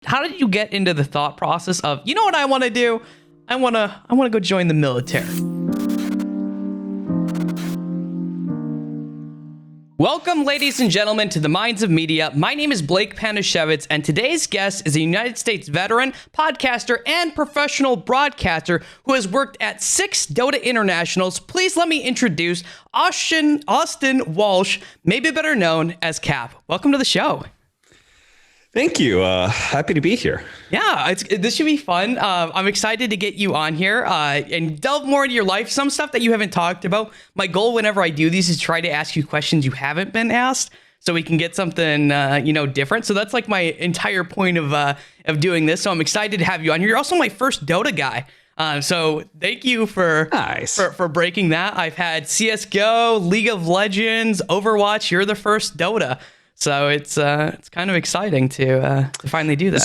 how did you get into the thought process of, you know what I want to do? I want to go join the military. Welcome, ladies and gentlemen, to the Minds of Media. My name is Blake Panashevitz, and today's guest is a United States veteran, podcaster, and professional broadcaster who has worked at 6 Dota internationals. Please let me introduce Austin Walsh, maybe better known as Cap. Welcome to the show. Thank you. Happy to be here. Yeah, this should be fun. I'm excited to get you on here and delve more into your life, some stuff that you haven't talked about. My goal whenever I do these is try to ask you questions you haven't been asked so we can get something, different. So that's like my entire point of doing this. So I'm excited to have you on here. You're also my first Dota guy. So thank you for breaking that. I've had CSGO, League of Legends, Overwatch. You're the first Dota. So it's kind of exciting to finally do that.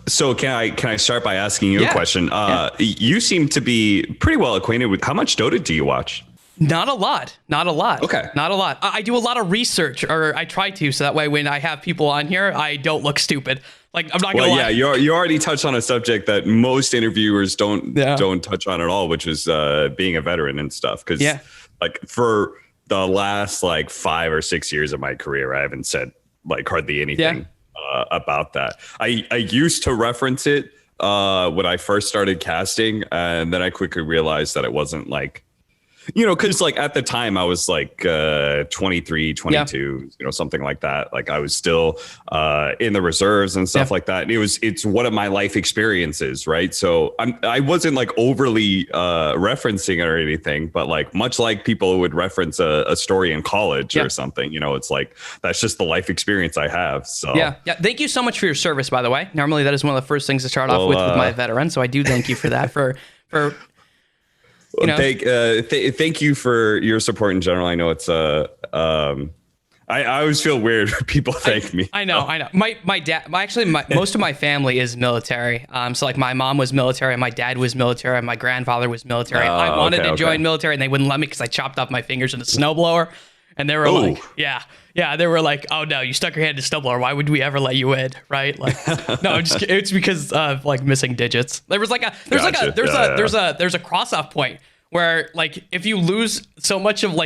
So can I start by asking you a question? You seem to be pretty well acquainted with how much Dota do you watch? Not a lot. Okay. Not a lot. I do a lot of research, or I try to, so that way when I have people on here, I don't look stupid. Like, I'm not gonna lie. Yeah, you already touched on a subject that most interviewers don't touch on at all, which is being a veteran and stuff. Because like for the last 5 or 6 years of my career, I haven't said hardly anything about that. I used to reference it when I first started casting, and then I quickly realized that it wasn't because at the time I was 23, 22, something like that. Like I was still in the reserves and stuff like that. And it's one of my life experiences, right? So I wasn't overly referencing it or anything, but much like people would reference a story in college or something, it's that's just the life experience I have. So yeah. Thank you so much for your service, by the way. Normally that is one of the first things to start off with my veteran. So I do thank you for that for thank you for your support in general. I know it's I always feel weird when people thank me. I know. My dad, most of my family is military. So my mom was military, my dad was military, and my grandfather was military. I wanted to join military, and they wouldn't let me because I chopped off my fingers with a snowblower. And they were they were like, oh no, you stuck your hand in a snowblower. Why would we ever let you in? Right? No, it's because of missing digits. There's a cross off point where if you lose so much of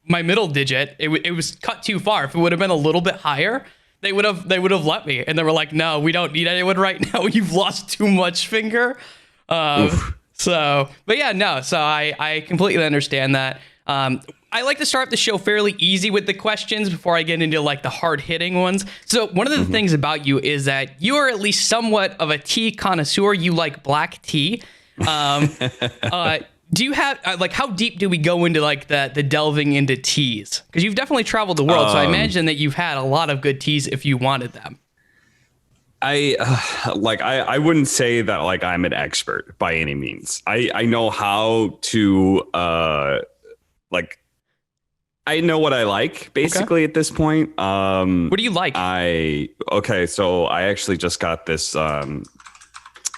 my middle digit, it was cut too far. If it would have been a little bit higher, they would have let me. And they were like, no, we don't need anyone right now. You've lost too much finger. So I completely understand that. I like to start the show fairly easy with the questions before I get into the hard hitting ones. So one of the things about you is that you are at least somewhat of a tea connoisseur. You like black tea. Do you have how deep do we go into the delving into teas? Because you've definitely traveled the world, so I imagine that you've had a lot of good teas if you wanted them. I wouldn't say that I'm an expert by any means. I know how to I know what I like basically at this point. What do you like? So I actually just got this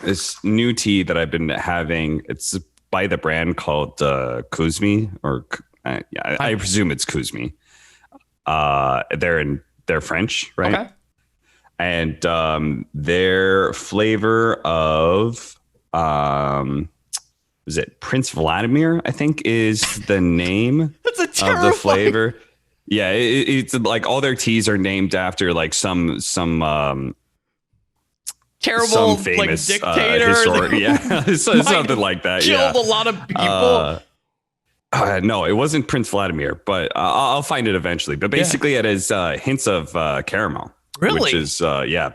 this new tea that I've been having. It's by the brand called Kuzmi, or I presume it's Kuzmi. They're French, right? Okay. And their flavor of is it Prince Vladimir, I think is the name of the flavor. Yeah, it's all their teas are named after some terrible some famous dictator. Something like that. Killed a lot of people. No, it wasn't Prince Vladimir, but I'll find it eventually. But basically, it has hints of caramel. Really? Which is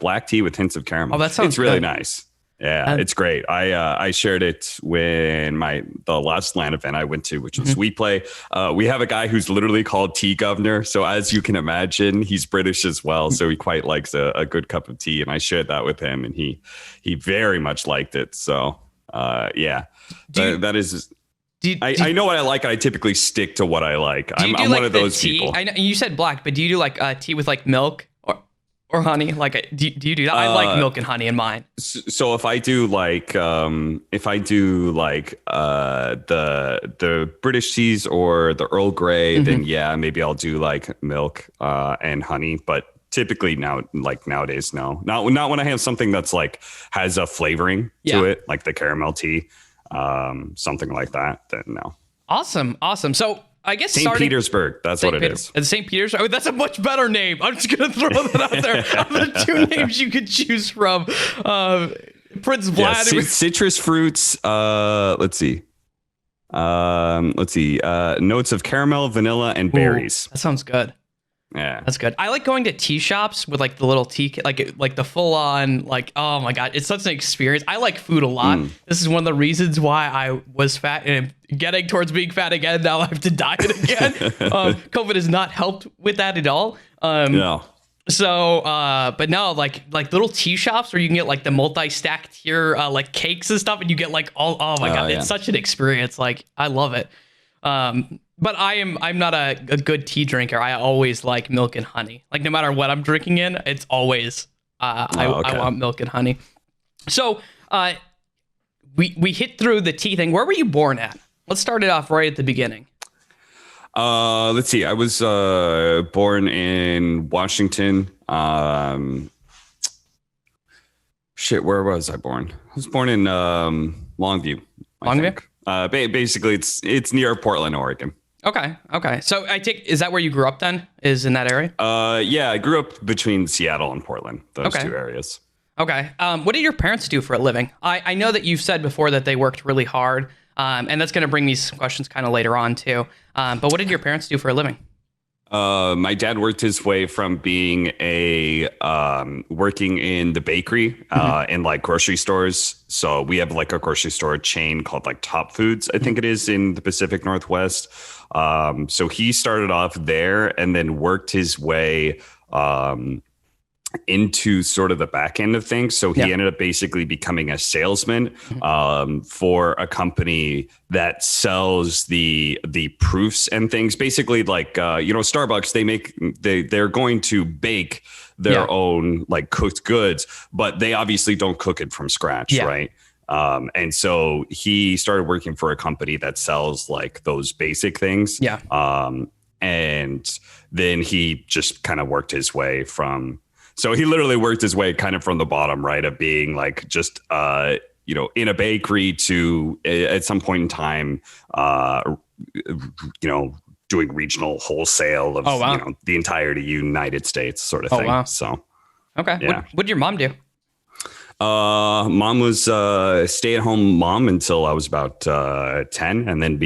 black tea with hints of caramel. Oh, that sounds It's really good. nice. Yeah, it's great. I shared it when the last LAN event I went to, which was We Play. We have a guy who's literally called Tea Governor. So as you can imagine, he's British as well. So he quite likes a good cup of tea. And I shared that with him, and he very much liked it. So that is. I know what I like. I typically stick to what I like. I'm one of those people. I know you said black, but do you do tea with milk or honey? Do you do that? I like milk and honey in mine. So if I do the British teas or the Earl Grey, then maybe I'll do milk and honey. But typically nowadays, no, not when I have something that's like has a flavoring to it, like the caramel tea, something like that. Then no. Awesome. So I guess St. Petersburg. That's what it is. St. Petersburg. Oh, that's a much better name. I'm just gonna throw that out there. Of the two names you could choose from, Prince Vladimir. Citrus fruits. Let's see. Notes of caramel, vanilla, and berries. That sounds good. Yeah, that's good. I like going to tea shops with like the little tea, like the full on, like, oh my God, it's such an experience. I like food a lot. This is one of the reasons why I was fat and getting towards being fat again. Now I have to diet again. COVID has not helped with that at all. No. So, but no, like little tea shops where you can get like the multi-stacked tier, like cakes and stuff, and you get like oh my God, it's such an experience. Like, I love it. But I'm not a good tea drinker. I always like milk and honey. Like, no matter what I'm drinking in, it's always I want milk and honey. So we hit through the tea thing. Where were you born at? Let's start it off right at the beginning. Let's see. I was born in Washington. Where was I born? I was born in Longview. Longview? Basically, it's near Portland, Oregon. Okay. So is that where you grew up then? Is in that area? Yeah, I grew up between Seattle and Portland, those two areas. Okay. What did your parents do for a living? I know that you've said before that they worked really hard, and that's going to bring me some questions kind of later on too. But what did your parents do for a living? My dad worked his way from being working in the bakery in like grocery stores. So we have like a grocery store chain called like Top Foods, I think it is, in the Pacific Northwest. So he started off there and then worked his way into sort of the back end of things. So he ended up basically becoming a salesman for a company that sells the proofs and things. Basically, like Starbucks, they're going to bake their own like cooked goods, but they obviously don't cook it from scratch, right? And so he started working for a company that sells like those basic things. And then he just kind of worked his way from. So he literally worked his way kind of from the bottom, right, of being like just, in a bakery to at some point in time, doing regional wholesale of the entirety United States sort of thing. Wow. So, okay. Yeah. What did your mom do? Mom was a stay-at-home mom until I was about 10, and then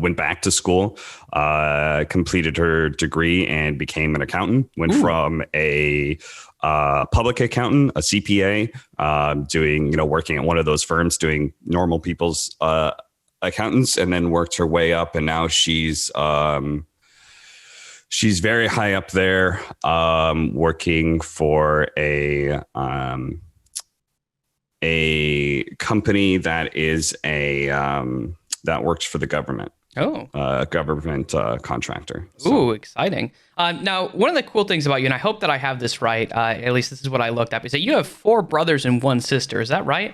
went back to school, completed her degree, and became an accountant. Went from a public accountant, a CPA, working at one of those firms doing normal people's accountants, and then worked her way up, and now she's very high up there, working for a company that is that works for the government. Government contractor. So. Ooh, exciting. Now, one of the cool things about you, and I hope that I have this right, at least this is what I looked up, is that you have 4 brothers and 1 sister. Is that right?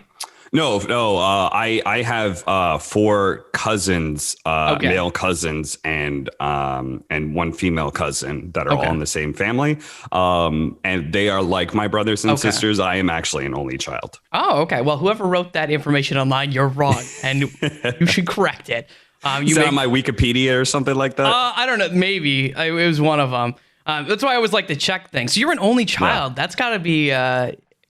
No. I have 4 cousins, male cousins, and 1 female cousin that are all in the same family. And they are like my brothers and sisters. I am actually an only child. Oh, okay. Well, whoever wrote that information online, you're wrong, and you should correct it. Is that on my Wikipedia or something like that? I don't know. Maybe it was one of them. That's why I always like to check things. So you're an only child. Yeah. That's got to be.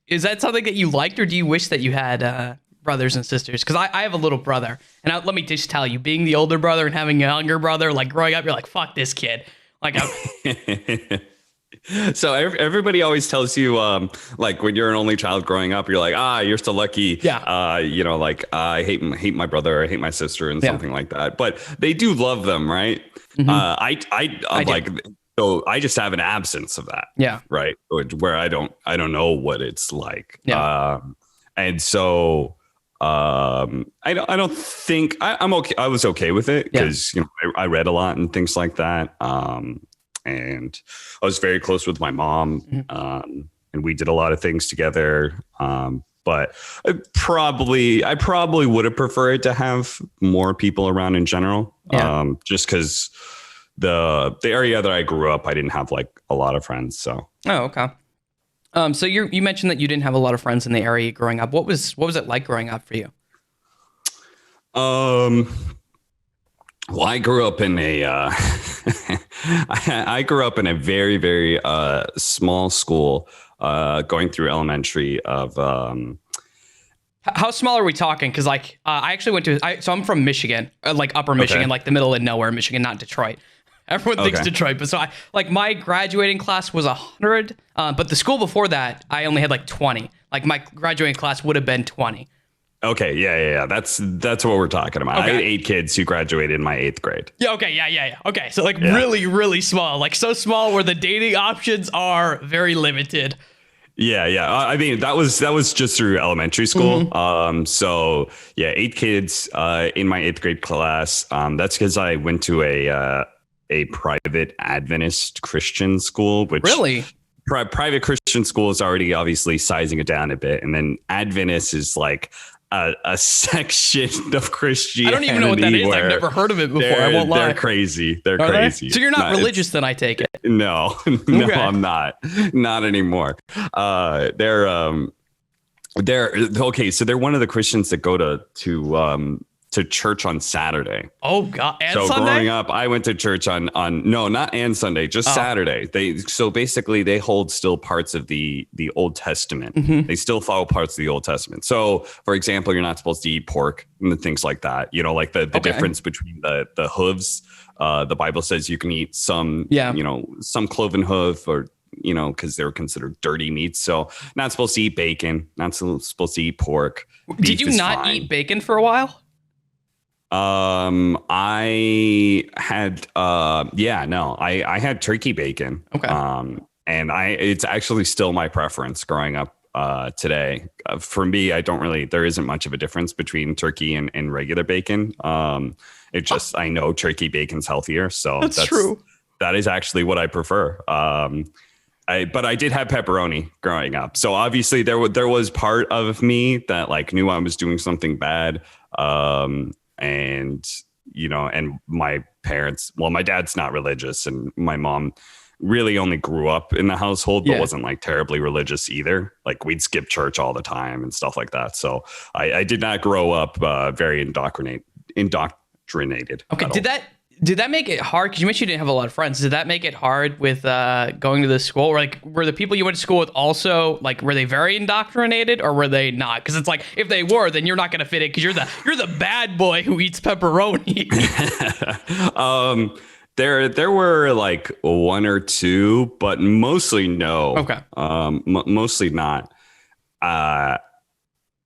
Is that something that you liked, or do you wish that you had brothers and sisters? Because I have a little brother, and let me just tell you, being the older brother and having a younger brother, like growing up, you're like, fuck this kid. Like, so everybody always tells you, like when you're an only child growing up, you're like, you're so lucky. Yeah. I hate my brother, I hate my sister, and something like that. But they do love them, right? Mm-hmm. So I just have an absence of that. Yeah. Right. Where I don't know what it's like. Yeah. And so I don't think I'm okay. I was okay with it because I read a lot and things like that. And I was very close with my mom, and we did a lot of things together. But I probably would have preferred to have more people around in general. Just because the area that I grew up, I didn't have like a lot of friends. So Oh, okay. So you mentioned that you didn't have a lot of friends in the area growing up. What was it like growing up for you? Um, well, I grew up in a I grew up in a very, very small school, going through elementary of How small are we talking? Because like I actually so I'm from Michigan, like Upper Michigan, okay. like the middle of nowhere, Michigan, not Detroit. Everyone thinks Okay. Detroit, but so I like my graduating class was 100, but the school before that I only had like 20. Like my graduating class would have been 20. Okay, yeah. That's what we're talking about. Okay. I had 8 kids who graduated in my 8th grade. Yeah. Okay. Yeah. Okay. So like Yeah. really, really small, like so small where the dating options are very limited. Yeah. I mean, that was just through elementary school. Mm-hmm. So yeah, 8 kids in my 8th grade class. That's because I went to a private Adventist Christian school, which Really? Private Christian school is already obviously sizing it down a bit, and then Adventist is like a section of Christianity. I don't even know what that is. I've never heard of it before. I won't lie. They're crazy. They're Are they? crazy. So you're not religious, then I take it. No, Okay. I'm not anymore. They're okay. So they're one of the Christians that go to church on Saturday. Oh God! And So Sunday? growing up, I went to church on no, not and Sunday, just Saturday. Basically they hold still parts of the Old Testament. Mm-hmm. They still follow parts of the Old Testament. So for example, you're not supposed to eat pork and things like that. You know, like the difference between the hooves. The Bible says you can eat some, some cloven hoof, or because they're considered dirty meats. So not supposed to eat bacon, not supposed to eat pork. Did you not eat bacon for a while? I had, I had turkey bacon. Okay. And it's actually still my preference growing up, today. For me, there isn't much of a difference between turkey and regular bacon. I know turkey bacon's healthier. So that's true. That is actually what I prefer. But I did have pepperoni growing up. So obviously there was part of me that like knew I was doing something bad. And my parents, well, my dad's not religious, and my mom really only grew up in the household, but wasn't like terribly religious either. Like we'd skip church all the time and stuff like that. So I did not grow up very indoctrinated. Okay. Did that make it hard? Because you mentioned you didn't have a lot of friends. Did that make it hard with going to the school? Or like, were the people you went to school with also like, were they very indoctrinated, or were they not? Because it's like, if they were, then you're not going to fit in because you're the bad boy who eats pepperoni. There were like 1 or 2, but mostly no. Okay. Mostly not.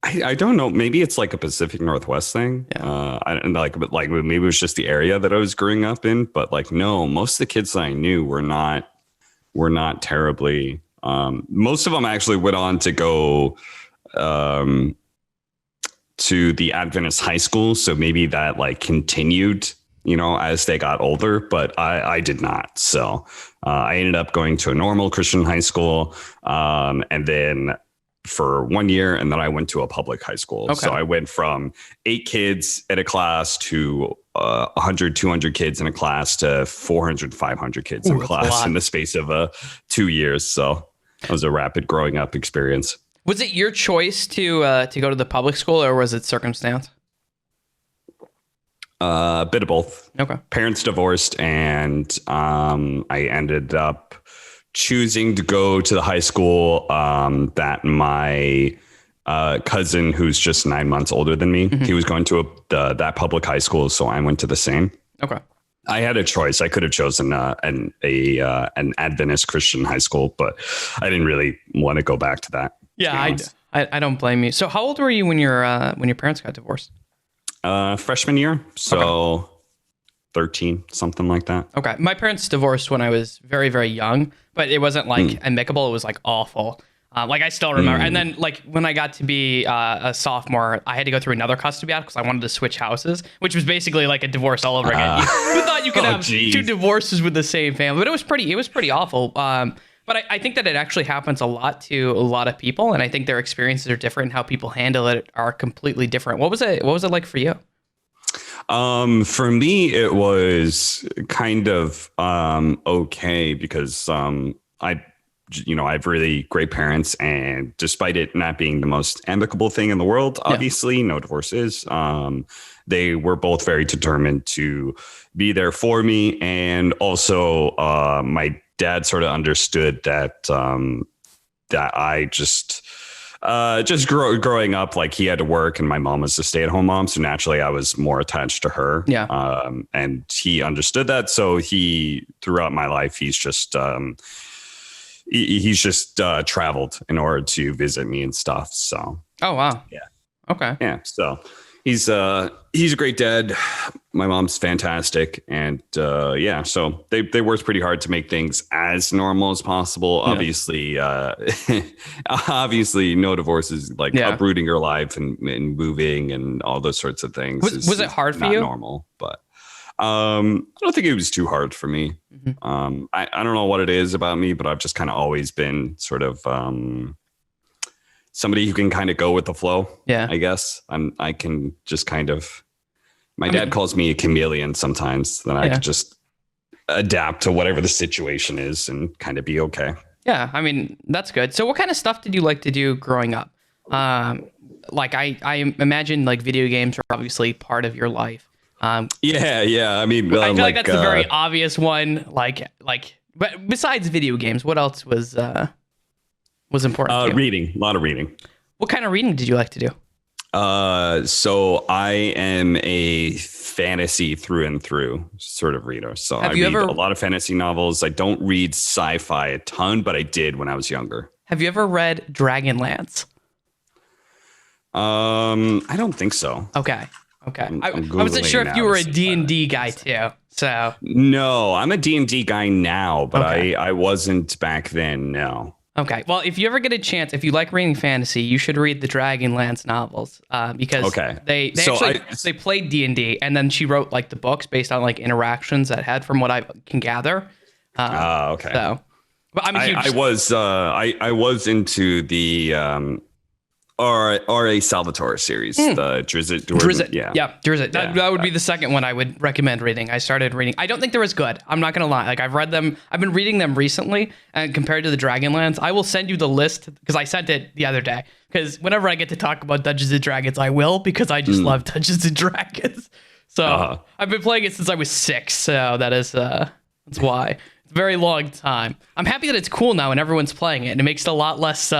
I don't know. Maybe it's like a Pacific Northwest thing. Yeah. Maybe it was just the area that I was growing up in. But like, no, most of the kids that I knew were not terribly. Most of them actually went on to go to the Adventist high school. So maybe that like continued, as they got older. But I did not. So I ended up going to a normal Christian high school, and then for 1 year, and then I went to a public high school. Okay. So I went from 8 kids in a class to 100, 200 kids in a class to 400, 500 kids in class in the space of 2 years. So it was a rapid growing up experience. Was it your choice to go to the public school, or was it circumstance? A bit of both. Okay. Parents divorced, and I ended up choosing to go to the high school that my cousin, who's just 9 months older than me, he was going to that public high school, so I went to the same. Okay. I had a choice. I could have chosen an Adventist Christian high school, but I didn't really want to go back to that. Yeah, I don't blame you. So how old were you when your parents got divorced? Freshman year, so 13, something like that. Okay. My parents divorced when I was very, very young, but it wasn't like amicable. It was like awful. Like I still remember. And then like when I got to be a sophomore, I had to go through another custody battle because I wanted to switch houses, which was basically like a divorce all over again. You thought you could have 2 divorces with the same family, but it was pretty awful. But I think that it actually happens a lot to a lot of people. And I think their experiences are different. And how people handle it are completely different. What was it like for you? For me, it was kind of okay because I I have really great parents, and despite it not being the most amicable thing in the world, obviously, no divorce is, they were both very determined to be there for me. And also, my dad sort of understood that, that I just growing up, like he had to work and my mom was a stay-at-home mom. So naturally I was more attached to her. Yeah. And he understood that. So throughout my life, he's just traveled in order to visit me and stuff. So. Oh, wow. Yeah. Okay. Yeah. So he's a great dad. My mom's fantastic. And so they worked pretty hard to make things as normal as possible. Yeah. Obviously no divorces, like uprooting your life and moving and all those sorts of things. Was it hard for you? Normal, but I don't think it was too hard for me. Mm-hmm. I don't know what it is about me, but I've just kind of always been sort of somebody who can kind of go with the flow. Yeah, I guess I can just kind of. My dad calls me a chameleon sometimes. Then I could just adapt to whatever the situation is and kind of be okay. Yeah, I mean that's good. So, what kind of stuff did you like to do growing up? Like I imagine like video games are obviously part of your life. Yeah. I mean, I feel like that's a very obvious one. But besides video games, what else was important? To you? Reading, a lot of reading. What kind of reading did you like to do? So I am a fantasy through and through sort of reader. So I read a lot of fantasy novels. I don't read sci-fi a ton, but I did when I was younger. Have you ever read Dragonlance? I don't think so. Okay. I wasn't sure if you were a D&D guy too. So no, I'm a D&D guy now, but I wasn't back then. No. Okay. Well, if you ever get a chance, if you like reading fantasy, you should read the Dragonlance novels because they played D&D, and then she wrote like the books based on like interactions that had, from what I can gather. Okay. So, but I'm a huge. I was into the R.A. Salvatore series, the Drizzt. Yeah, Drizzt. That would be the second one I would recommend reading. I started reading. I don't think they're as good. I'm not gonna lie. Like I've read them. I've been reading them recently, and compared to the Dragonlance, I will send you the list because I sent it the other day. Because whenever I get to talk about Dungeons and Dragons, I will, because I just love Dungeons and Dragons. So I've been playing it since I was 6. So that's why. It's a very long time. I'm happy that it's cool now and everyone's playing it, and it makes it a lot less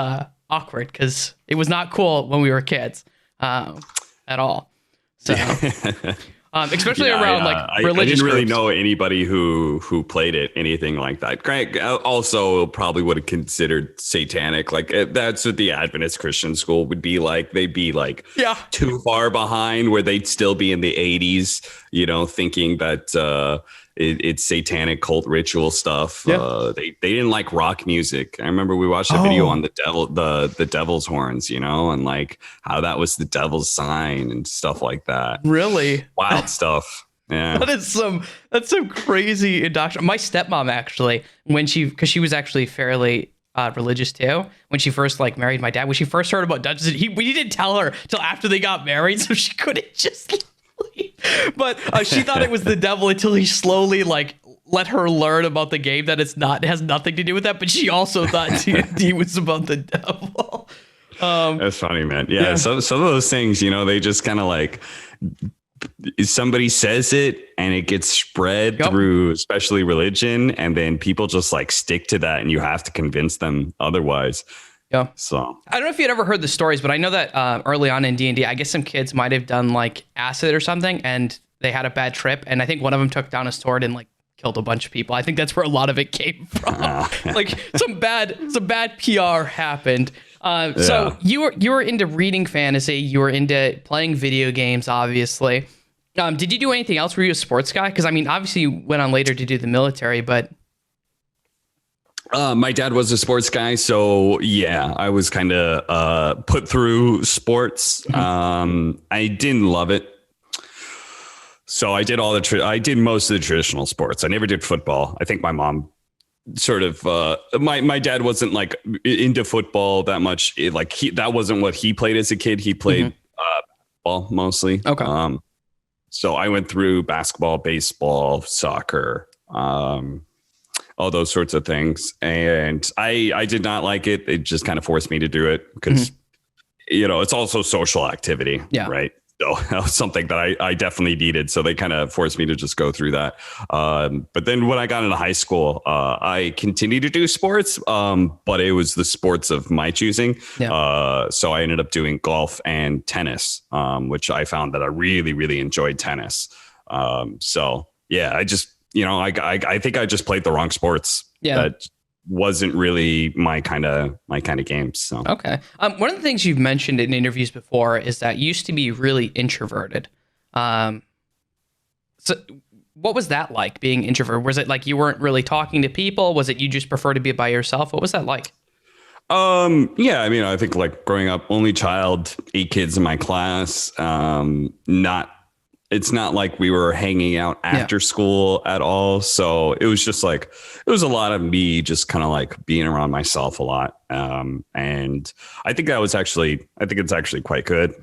awkward because it was not cool when we were kids at all. So especially around like religious I didn't really groups. know anybody who played it anything like that. Greg also probably would have considered satanic. Like that's what the Adventist Christian school would be like. They'd be like too far behind, where they'd still be in the 80s, thinking that it's satanic cult ritual stuff. They didn't like rock music. I remember we watched a video on the devil's horns, and like how that was the devil's sign and stuff like that. Really wild stuff. Yeah, that's some crazy indoctrination. My stepmom actually, because she was actually fairly religious too, when she first like married my dad, when she first heard about Dungeons, we didn't tell her till after they got married, so she couldn't just. But she thought it was the devil until he slowly like let her learn about the game that it has nothing to do with that. But she also thought D&D was about the devil. That's funny, man. Yeah. So some of those things, they just kind of like somebody says it and it gets spread through, especially religion, and then people just like stick to that, and you have to convince them otherwise. Yeah. So I don't know if you'd ever heard the stories, but I know that early on in D&D, I guess some kids might have done like acid or something, and they had a bad trip. And I think one of them took down a sword and like killed a bunch of people. I think that's where a lot of it came from. Like some bad PR happened. So you were into reading fantasy. You were into playing video games, obviously. Did you do anything else? Were you a sports guy? Because I mean, obviously you went on later to do the military, but. My dad was a sports guy, so yeah, I was kind of put through sports. I didn't love it, so I did I did most of the traditional sports. I never did football. I think my mom sort of my dad wasn't like into football that much. That wasn't what he played as a kid. He played basketball mostly. Okay. So I went through basketball, baseball, soccer. all those sorts of things. And I did not like it. It just kind of forced me to do it because, it's also social activity, right? So that was something that I definitely needed. So they kind of forced me to just go through that. But then when I got into high school, I continued to do sports, but it was the sports of my choosing. So I ended up doing golf and tennis, which I found that I really, really enjoyed tennis. So yeah, I just, I think I just played the wrong sports. That wasn't really my kind of game. So okay. One of the things you've mentioned in interviews before is that you used to be really introverted. So what was that like, being introverted? Was it like you weren't really talking to people? Was it you just prefer to be by yourself? What was that like? Yeah, I mean, I think like growing up, only child, 8 kids in my class, it's not like we were hanging out after school at all. So it was just like, it was a lot of me just kind of like being around myself a lot. And I think it's actually quite good.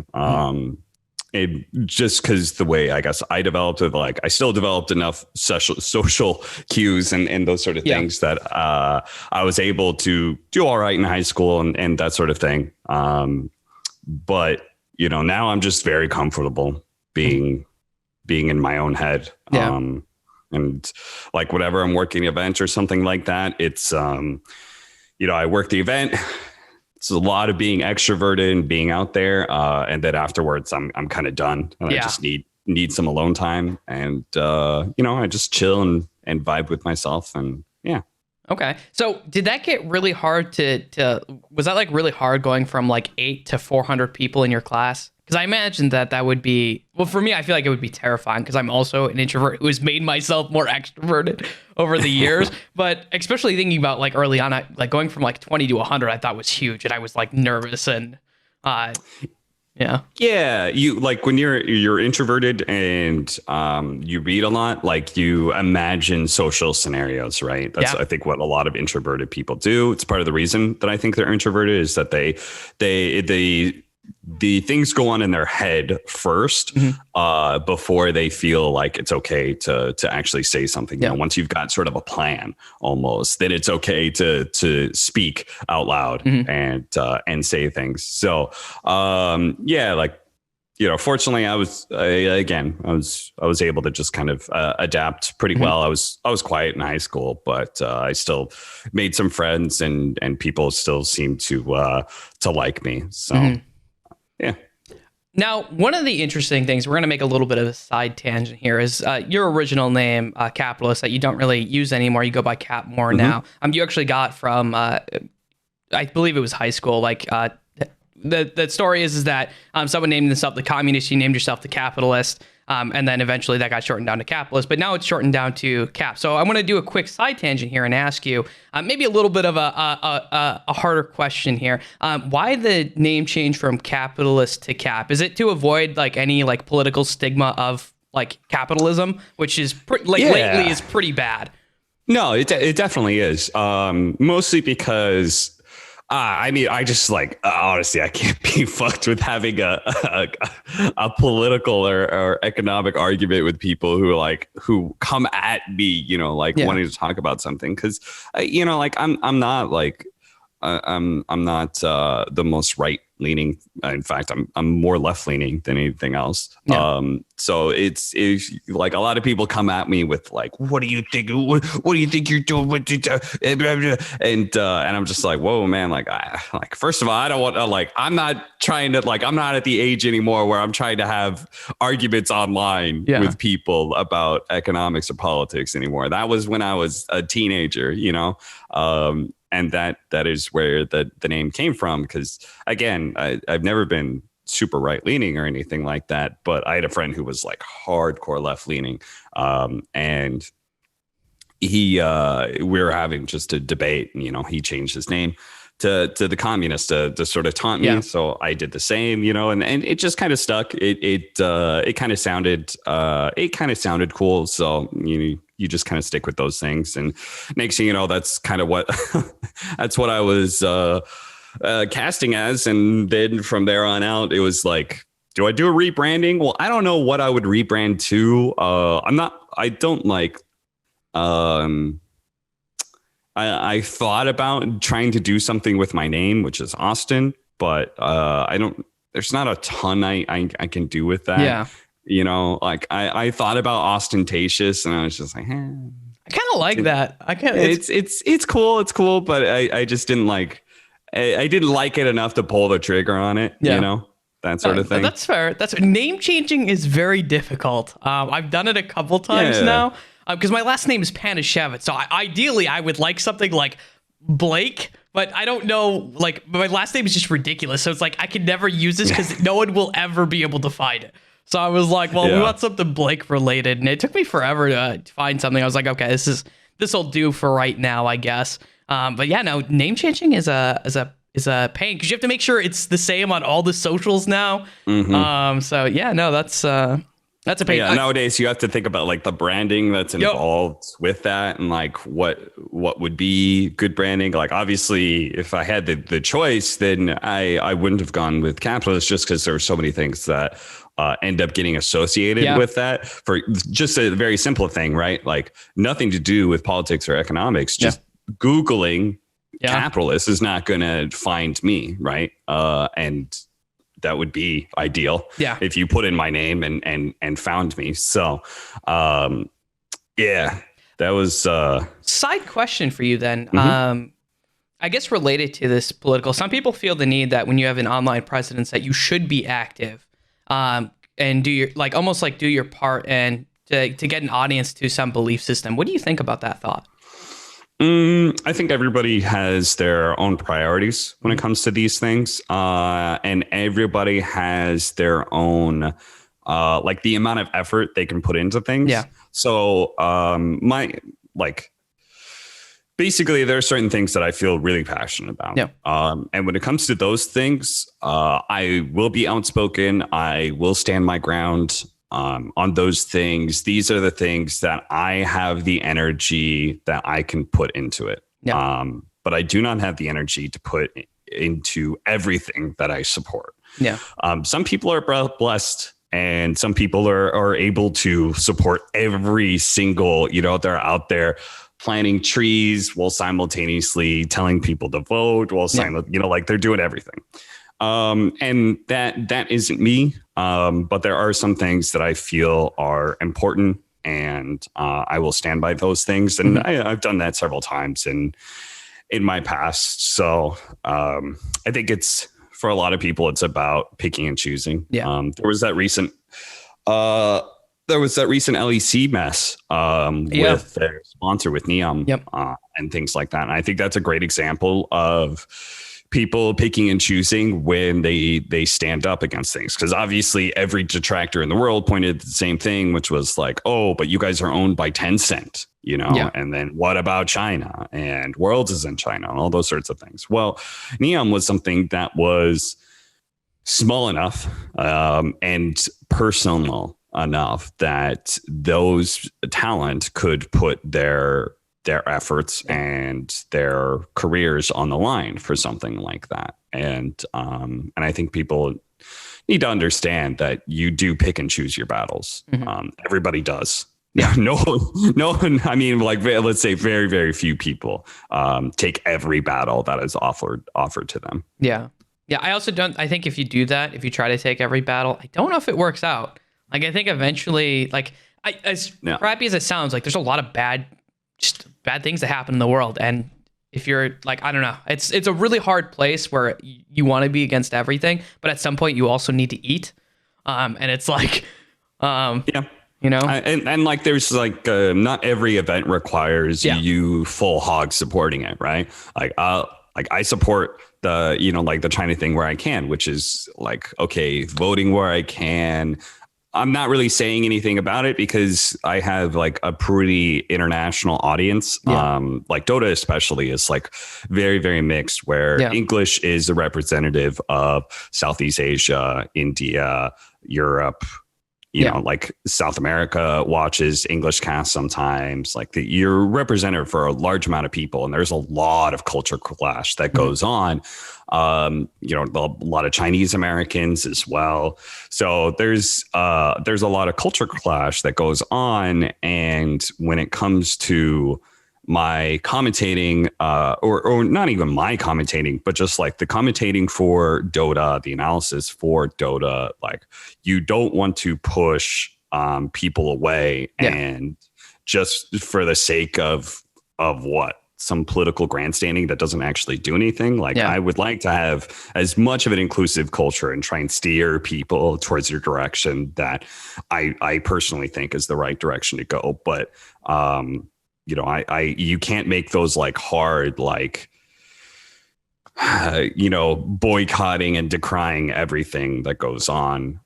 It just because the way I guess I developed it, like I still developed enough social cues and those sort of things that I was able to do all right in high school and that sort of thing. But now I'm just very comfortable being in my own head. And like whatever I'm working event or something like that, it's I work the event. It's a lot of being extroverted and being out there. And then afterwards I'm kind of done and I just need some alone time. And I just chill and vibe with myself and Okay. So did that get really hard was that like really hard going from like 8 to 400 people in your class? Because I imagine that would be, well, for me, I feel like it would be terrifying because I'm also an introvert who has made myself more extroverted over the years. But especially thinking about like early on, like going from like 20 to 100, I thought was huge. And I was like nervous and Yeah. You like when you're introverted and you read a lot, like you imagine social scenarios, right? That's I think what a lot of introverted people do. It's part of the reason that I think they're introverted is that the things go on in their head first before they feel like it's okay to actually say something. Once you've got sort of a plan almost, then it's okay to speak out loud and say things. So fortunately I was able to just kind of adapt pretty well. I was quiet in high school, but I still made some friends and people still seemed to like me. So yeah. Now, one of the interesting things, we're going to make a little bit of a side tangent here, is your original name, Capitalist, that you don't really use anymore. You go by Cap more now. You actually got from, I believe it was high school. Like the story is that someone named themselves the Communist. You named yourself the Capitalist. And then eventually that got shortened down to Capitalist, but now it's shortened down to Cap. So I'm going to do a quick side tangent here and ask you maybe a little bit of a harder question here. Why the name change from Capitalist to Cap? Is it to avoid like any like political stigma of like capitalism, which is lately is pretty bad? No, it definitely is. Mostly because I mean, I just like, honestly, I can't be fucked with having a political or economic argument with people who come at me, wanting to talk about something. Cause I'm not like, I'm not the most right leaning. In fact, I'm more left leaning than anything else. So it's like a lot of people come at me with like, what do you think? What do you think you're doing? And I'm just like, whoa, man. Like first of all, I don't want to I'm not trying to I'm not at the age anymore where I'm trying to have arguments online with people about economics or politics anymore. That was when I was a teenager, and that is where the name came from. Because again, I've never been super right leaning or anything like that, but I had a friend who was like hardcore left leaning, and we were having just a debate. And, he changed his name to the Communist to sort of taunt me. So I did the same, and it just kind of stuck. It kind of sounded cool. So you just kind of stick with those things. And next thing you know, that's kind of what that's what I was casting as. And then from there on out, it was like, do I do a rebranding? Well, I don't know what I would rebrand to. I don't like I thought about trying to do something with my name, which is Austin, but I don't. There's not a ton I can do with that. Yeah. You know, like I thought about ostentatious, and I was just like, I kind of like that. It's cool, but I just didn't like. I didn't like it enough to pull the trigger on it. Yeah. You know, that sort of thing. That's fair. Name changing is very difficult. I've done it a couple times now because my last name is Panashevitz. So ideally, I would like something like Blake, but I don't know. Like my last name is just ridiculous. So it's like I could never use this because no one will ever be able to find it. So I was like, well, we want something Blake related, and it took me forever to find something. I was like, okay, this will do for right now, I guess. But yeah, no, name changing is a pain because you have to make sure it's the same on all the socials now. Mm-hmm. So yeah, no, that's a pain. Yeah, nowadays you have to think about like the branding that's involved with that, and like what would be good branding. Like obviously, if I had the choice, then I wouldn't have gone with Capitalist just because there are so many things that end up getting associated with that for just a very simple thing, right? Like nothing to do with politics or economics, just Googling capitalist is not going to find me, right? And that would be ideal if you put in my name and found me. So, that was side question for you then. I guess related to this political, some people feel the need that when you have an online presence that you should be active and do your part and to get an audience to some belief system. What do you think about that thought? I think everybody has their own priorities when it comes to these things. And everybody has their own, like the amount of effort they can put into things. Yeah. So, basically there are certain things that I feel really passionate about. Yeah. And when it comes to those things, I will be outspoken. I will stand my ground. On those things. These are the things that I have the energy that I can put into it. Yeah. But I do not have the energy to put into everything that I support. Yeah. Some people are blessed and some people are able to support every single, they're out there planting trees while simultaneously telling people to vote while they're doing everything. And that isn't me. But there are some things that I feel are important and I will stand by those things. And I've done that several times in my past. So I think it's for a lot of people, it's about picking and choosing. Yeah. There was that recent LEC mess with their sponsor with Neom and things like that. And I think that's a great example of people picking and choosing when they stand up against things. Because obviously every detractor in the world pointed at the same thing, which was like, oh, but you guys are owned by Tencent, and then what about China and Worlds is in China and all those sorts of things. Well, Neom was something that was small enough and personal enough that those talent could put their efforts and their careers on the line for something like that. And I think people need to understand that you do pick and choose your battles. Everybody does. Yeah. No one, I mean, like, let's say very, very few people take every battle that is offered to them. Yeah. Yeah. I think if you do that, if you try to take every battle, I don't know if it works out. Like, I think eventually, like, as crappy as it sounds, like there's a lot of bad things that happen in the world. And if you're like, I don't know, it's a really hard place where you want to be against everything, but at some point you also need to eat. And it's like, and like, there's like, not every event requires you full hog supporting it. Right. Like, I support the, like the China thing where I can, which is like, okay, voting where I can. I'm not really saying anything about it because I have like a pretty international audience. Yeah. Like Dota especially is like very, very mixed where English is a representative of Southeast Asia, India, Europe, like South America watches English cast sometimes. Like you're representative for a large amount of people. And there's a lot of culture clash that goes on. A lot of Chinese Americans as well. So there's a lot of culture clash that goes on. And when it comes to my commentating, or not even my commentating, but just like the commentating for Dota, the analysis for Dota, like you don't want to push people away and just for the sake of what? Some political grandstanding that doesn't actually do anything. Like I would like to have as much of an inclusive culture and try and steer people towards your direction that I personally think is the right direction to go. But, you know, you can't make those like hard, like, you know, boycotting and decrying everything that goes on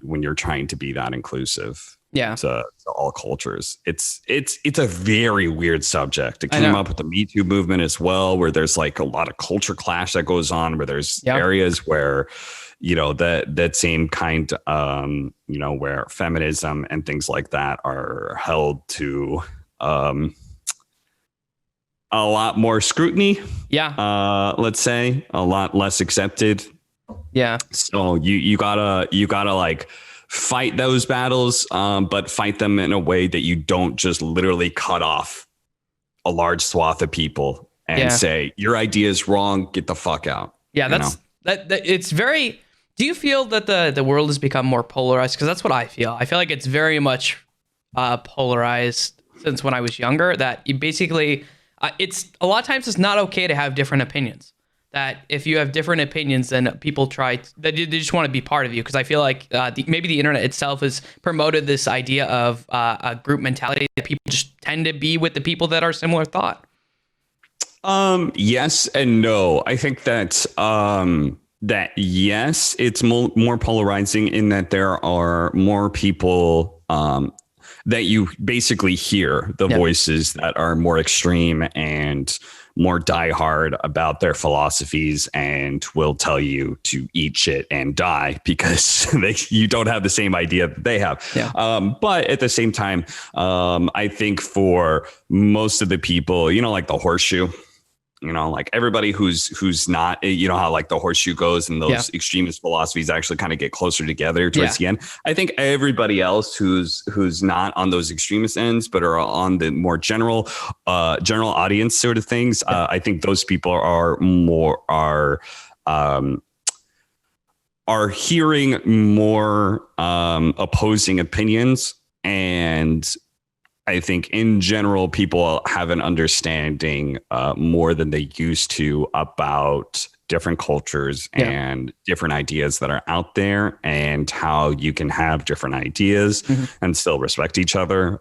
when you're trying to be that inclusive. To all cultures. It's a very weird subject. It came up with the Me Too movement as well, where there's like a lot of culture clash that goes on, where there's areas where, you know, that same kind, you know, where feminism and things like that are held to a lot more scrutiny. Let's say a lot less accepted. So you gotta like fight those battles, but fight them in a way that you don't just literally cut off a large swath of people and say your idea is wrong, get the fuck out. That it's very. Do you feel that the world has become more polarized? Because that's what I feel. I feel like it's very much polarized since when I was younger. That you basically, it's a lot of times it's not okay to have different opinions. That if you have different opinions, then people that they just want to be part of you. Because I feel like maybe the internet itself has promoted this idea of a group mentality that people just tend to be with the people that are similar thought. Yes and no. I think that yes, it's more polarizing in that there are more people that you basically hear the voices that are more extreme and more diehard about their philosophies and will tell you to eat shit and die because you don't have the same idea that they have. But at the same time, I think for most of the people, you know, like the horseshoe, you know, like everybody who's not, you know, how like the horseshoe goes and those extremist philosophies actually kind of get closer together towards the end. I think everybody else who's not on those extremist ends, but are on the more general audience sort of things. I think those people are hearing more opposing opinions, and I think in general, people have an understanding more than they used to about different cultures and different ideas that are out there and how you can have different ideas and still respect each other.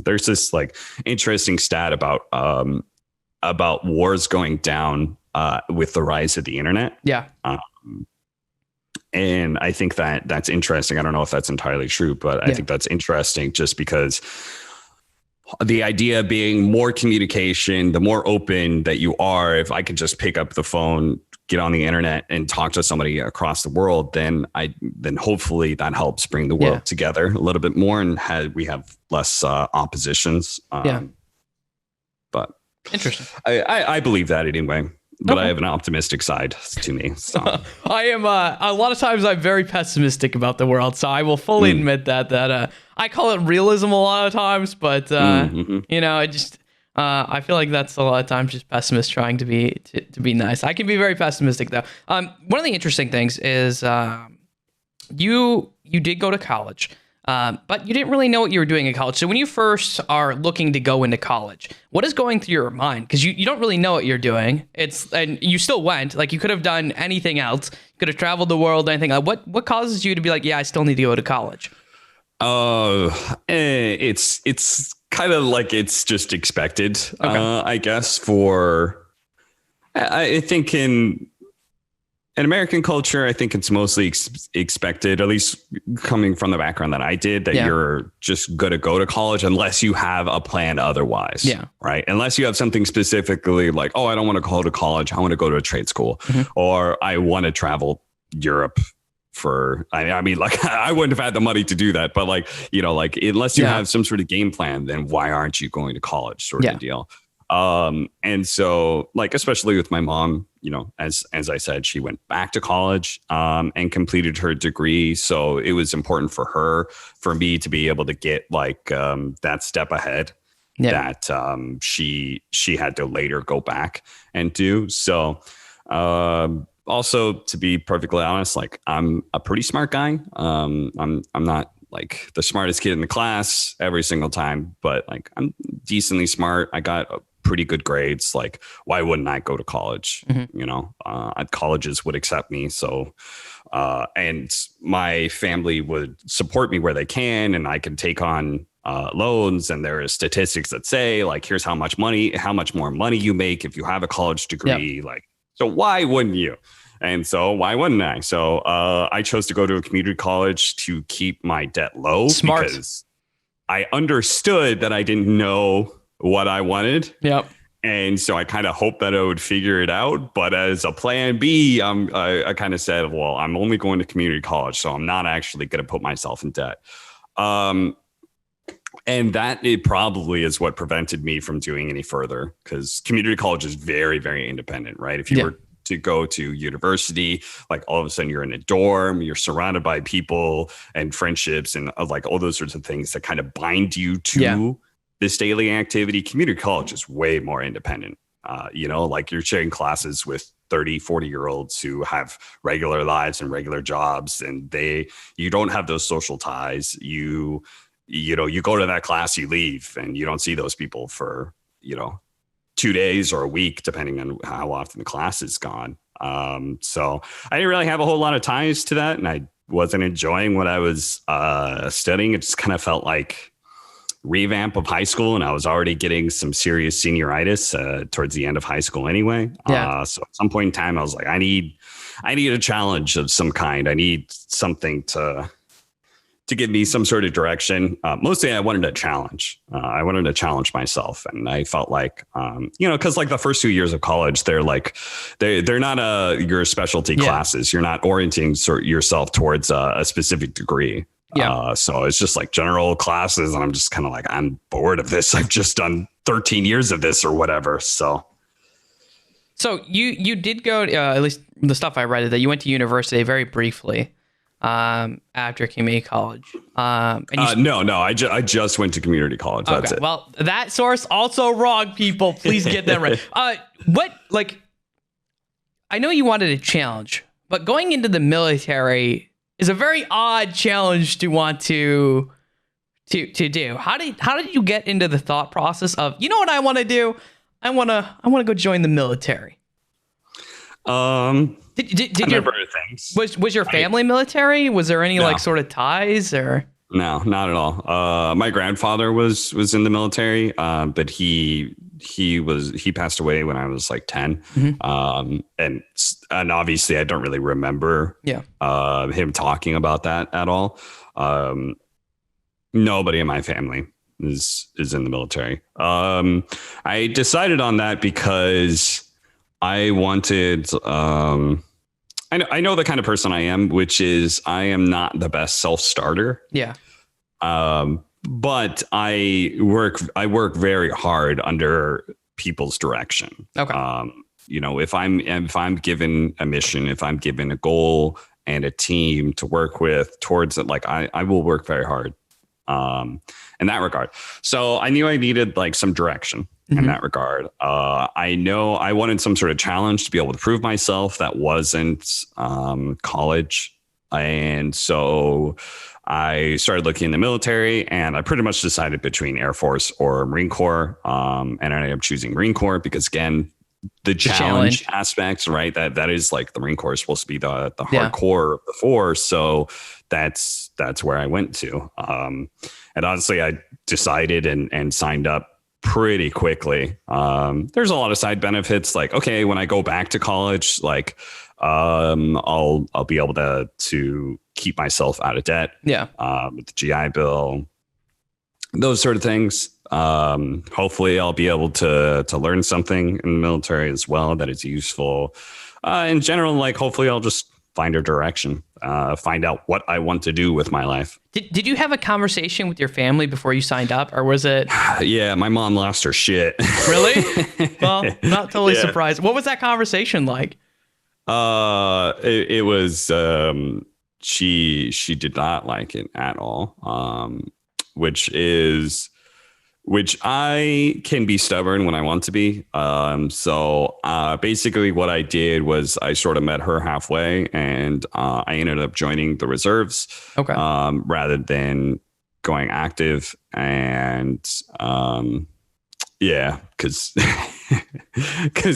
There's this like interesting stat about wars going down with the rise of the internet. And I think that's interesting. I don't know if that's entirely true, but I think that's interesting just because the idea being more communication, the more open that you are, if I could just pick up the phone, get on the internet and talk to somebody across the world, then hopefully that helps bring the world together a little bit more and we have less oppositions. But interesting. I believe that anyway. But I have an optimistic side to me. So. I am a lot of times I'm very pessimistic about the world. So I will fully admit that I call it realism a lot of times, but you know, I feel like that's a lot of times just pessimists trying to be nice. I can be very pessimistic though. One of the interesting things is you did go to college. But you didn't really know what you were doing in college. So when you first are looking to go into college, what is going through your mind? Because you don't really know what you're doing. And you still went. Like you could have done anything else. You could have traveled the world, anything. What causes you to be like, yeah, I still need to go to college? It's kind of like it's just expected. I guess I think in American culture, I think it's mostly expected, at least coming from the background that I did, that you're just going to go to college unless you have a plan otherwise. Right. Unless you have something specifically like, oh, I don't want to go to college. I want to go to a trade school or I want to travel Europe I mean, like I wouldn't have had the money to do that. But like, you know, like unless you have some sort of game plan, then why aren't you going to college sort of deal? And so like, especially with my mom, you know, as I said, she went back to college, and completed her degree. So it was important for me to be able to get like, that step ahead. that she had to later go back and do. So also, to be perfectly honest, like I'm a pretty smart guy. I'm not like the smartest kid in the class every single time, but like I'm decently smart. I got pretty good grades. Like, why wouldn't I go to college? You know, colleges would accept me. So, and my family would support me where they can, and I can take on loans. And there are statistics that say like, here's how much more money you make if you have a college degree. Like, so why wouldn't you? And so why wouldn't I? So I chose to go to a community college to keep my debt low. Smart. Because I understood that I didn't know what I wanted. Yep. And so I kind of hoped that I would figure it out. But as a plan B, I kind of said, well, I'm only going to community college, so I'm not actually going to put myself in debt. And that it probably is what prevented me from doing any further, because community college is very, very independent, right? If you were to go to university, like all of a sudden you're in a dorm, you're surrounded by people and friendships and like all those sorts of things that kind of bind you to this daily activity. Community college is way more independent. You know, like you're sharing classes with 30, 40-year-olds who have regular lives and regular jobs, and you don't have those social ties. You go to that class, you leave, and you don't see those people for, 2 days or a week, depending on how often the class is gone. So I didn't really have a whole lot of ties to that, and I wasn't enjoying what I was studying. It just kind of felt like revamp of high school, and I was already getting some serious senioritis towards the end of high school anyway. So at some point in time, I was like, I need a challenge of some kind. I need something to give me some sort of direction. Mostly I wanted a challenge. I wanted to challenge myself. And I felt like, because like the first 2 years of college, they're like, they're not your specialty classes. You're not orienting yourself towards a specific degree. So it's just like general classes. And I'm just kind of like, I'm bored of this. I've just done 13 years of this or whatever. So you did go, at least the stuff I read, that you went to university very briefly. After community college. No, I just went to community college. That's it. Well, that source also wrong, people. Please get that right. I know you wanted a challenge, but going into the military is a very odd challenge to want to do. How did you get into the thought process of, you know what I want to do? I want to go join the military. Was your family military? Was there any sort of ties or? No, not at all. My grandfather was in the military, but he passed away when I was like 10. And obviously I don't really remember him talking about that at all. Nobody in my family is in the military. I decided on that because I wanted, I know the kind of person I am, which is I am not the best self-starter. Yeah. But I work very hard under people's direction. Okay. If I'm given a mission, if I'm given a goal and a team to work with towards it, like I will work very hard in that regard. So I knew I needed like some direction in that regard. I know I wanted some sort of challenge to be able to prove myself that wasn't college. And so I started looking in the military, and I pretty much decided between Air Force or Marine Corps. And I ended up choosing Marine Corps because, again, the challenge aspects, right? That is like the Marine Corps is supposed to be the hardcore of the force. So that's where I went to. And honestly, I decided and signed up pretty quickly. There's a lot of side benefits. Like, okay, when I go back to college, like, I'll be able to keep myself out of debt. Yeah. With the GI Bill, those sort of things. Hopefully I'll be able to learn something in the military as well that is useful. In general, like, hopefully I'll just find a direction, find out what I want to do with my life. Did you have a conversation with your family before you signed up, or was it? Yeah, my mom lost her shit. Really? Well, not totally surprised. What was that conversation like? It was, she did not like it at all. Which is which I can be stubborn when I want to be. So basically what I did was I sort of met her halfway, and I ended up joining the reserves rather than going active. And yeah, because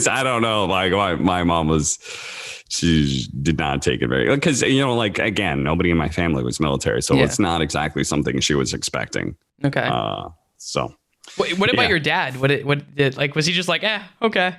I don't know, like my mom she did not take it very, because, you know, like, again, nobody in my family was military, so it's not exactly something she was expecting. Okay. So what about your dad? Was he just like, okay?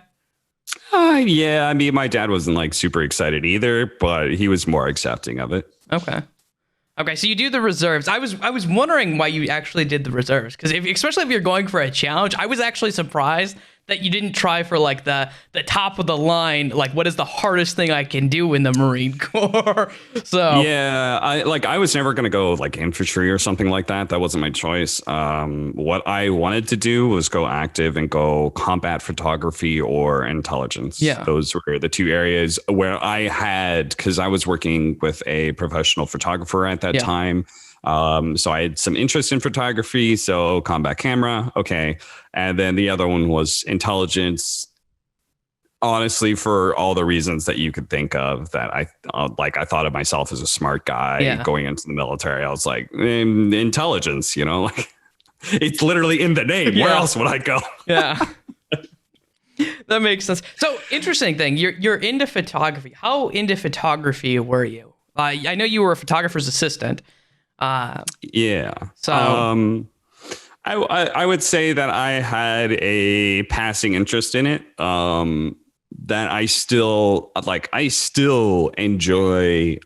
Yeah, I mean, my dad wasn't like super excited either, but he was more accepting of it. Okay, so you do the reserves. I was wondering why you actually did the reserves, because especially if you're going for a challenge, I was actually surprised that you didn't try for like the top of the line, like what is the hardest thing I can do in the Marine Corps. So yeah, I was never gonna go like infantry or something like that. That wasn't my choice. What I wanted to do was go active and go combat photography or intelligence. Yeah, those were the two areas where I had, because I was working with a professional photographer at that time. So I had some interest in photography, so combat camera. Okay. And then the other one was intelligence, honestly, for all the reasons that you could think of, that I thought of myself as a smart guy going into the military. I was like, intelligence, you know, like it's literally in the name. Where else would I go? Yeah. That makes sense. So interesting thing. You're into photography. How into photography were you? I know you were a photographer's assistant. So I would say that I had a passing interest in it. That I still enjoy,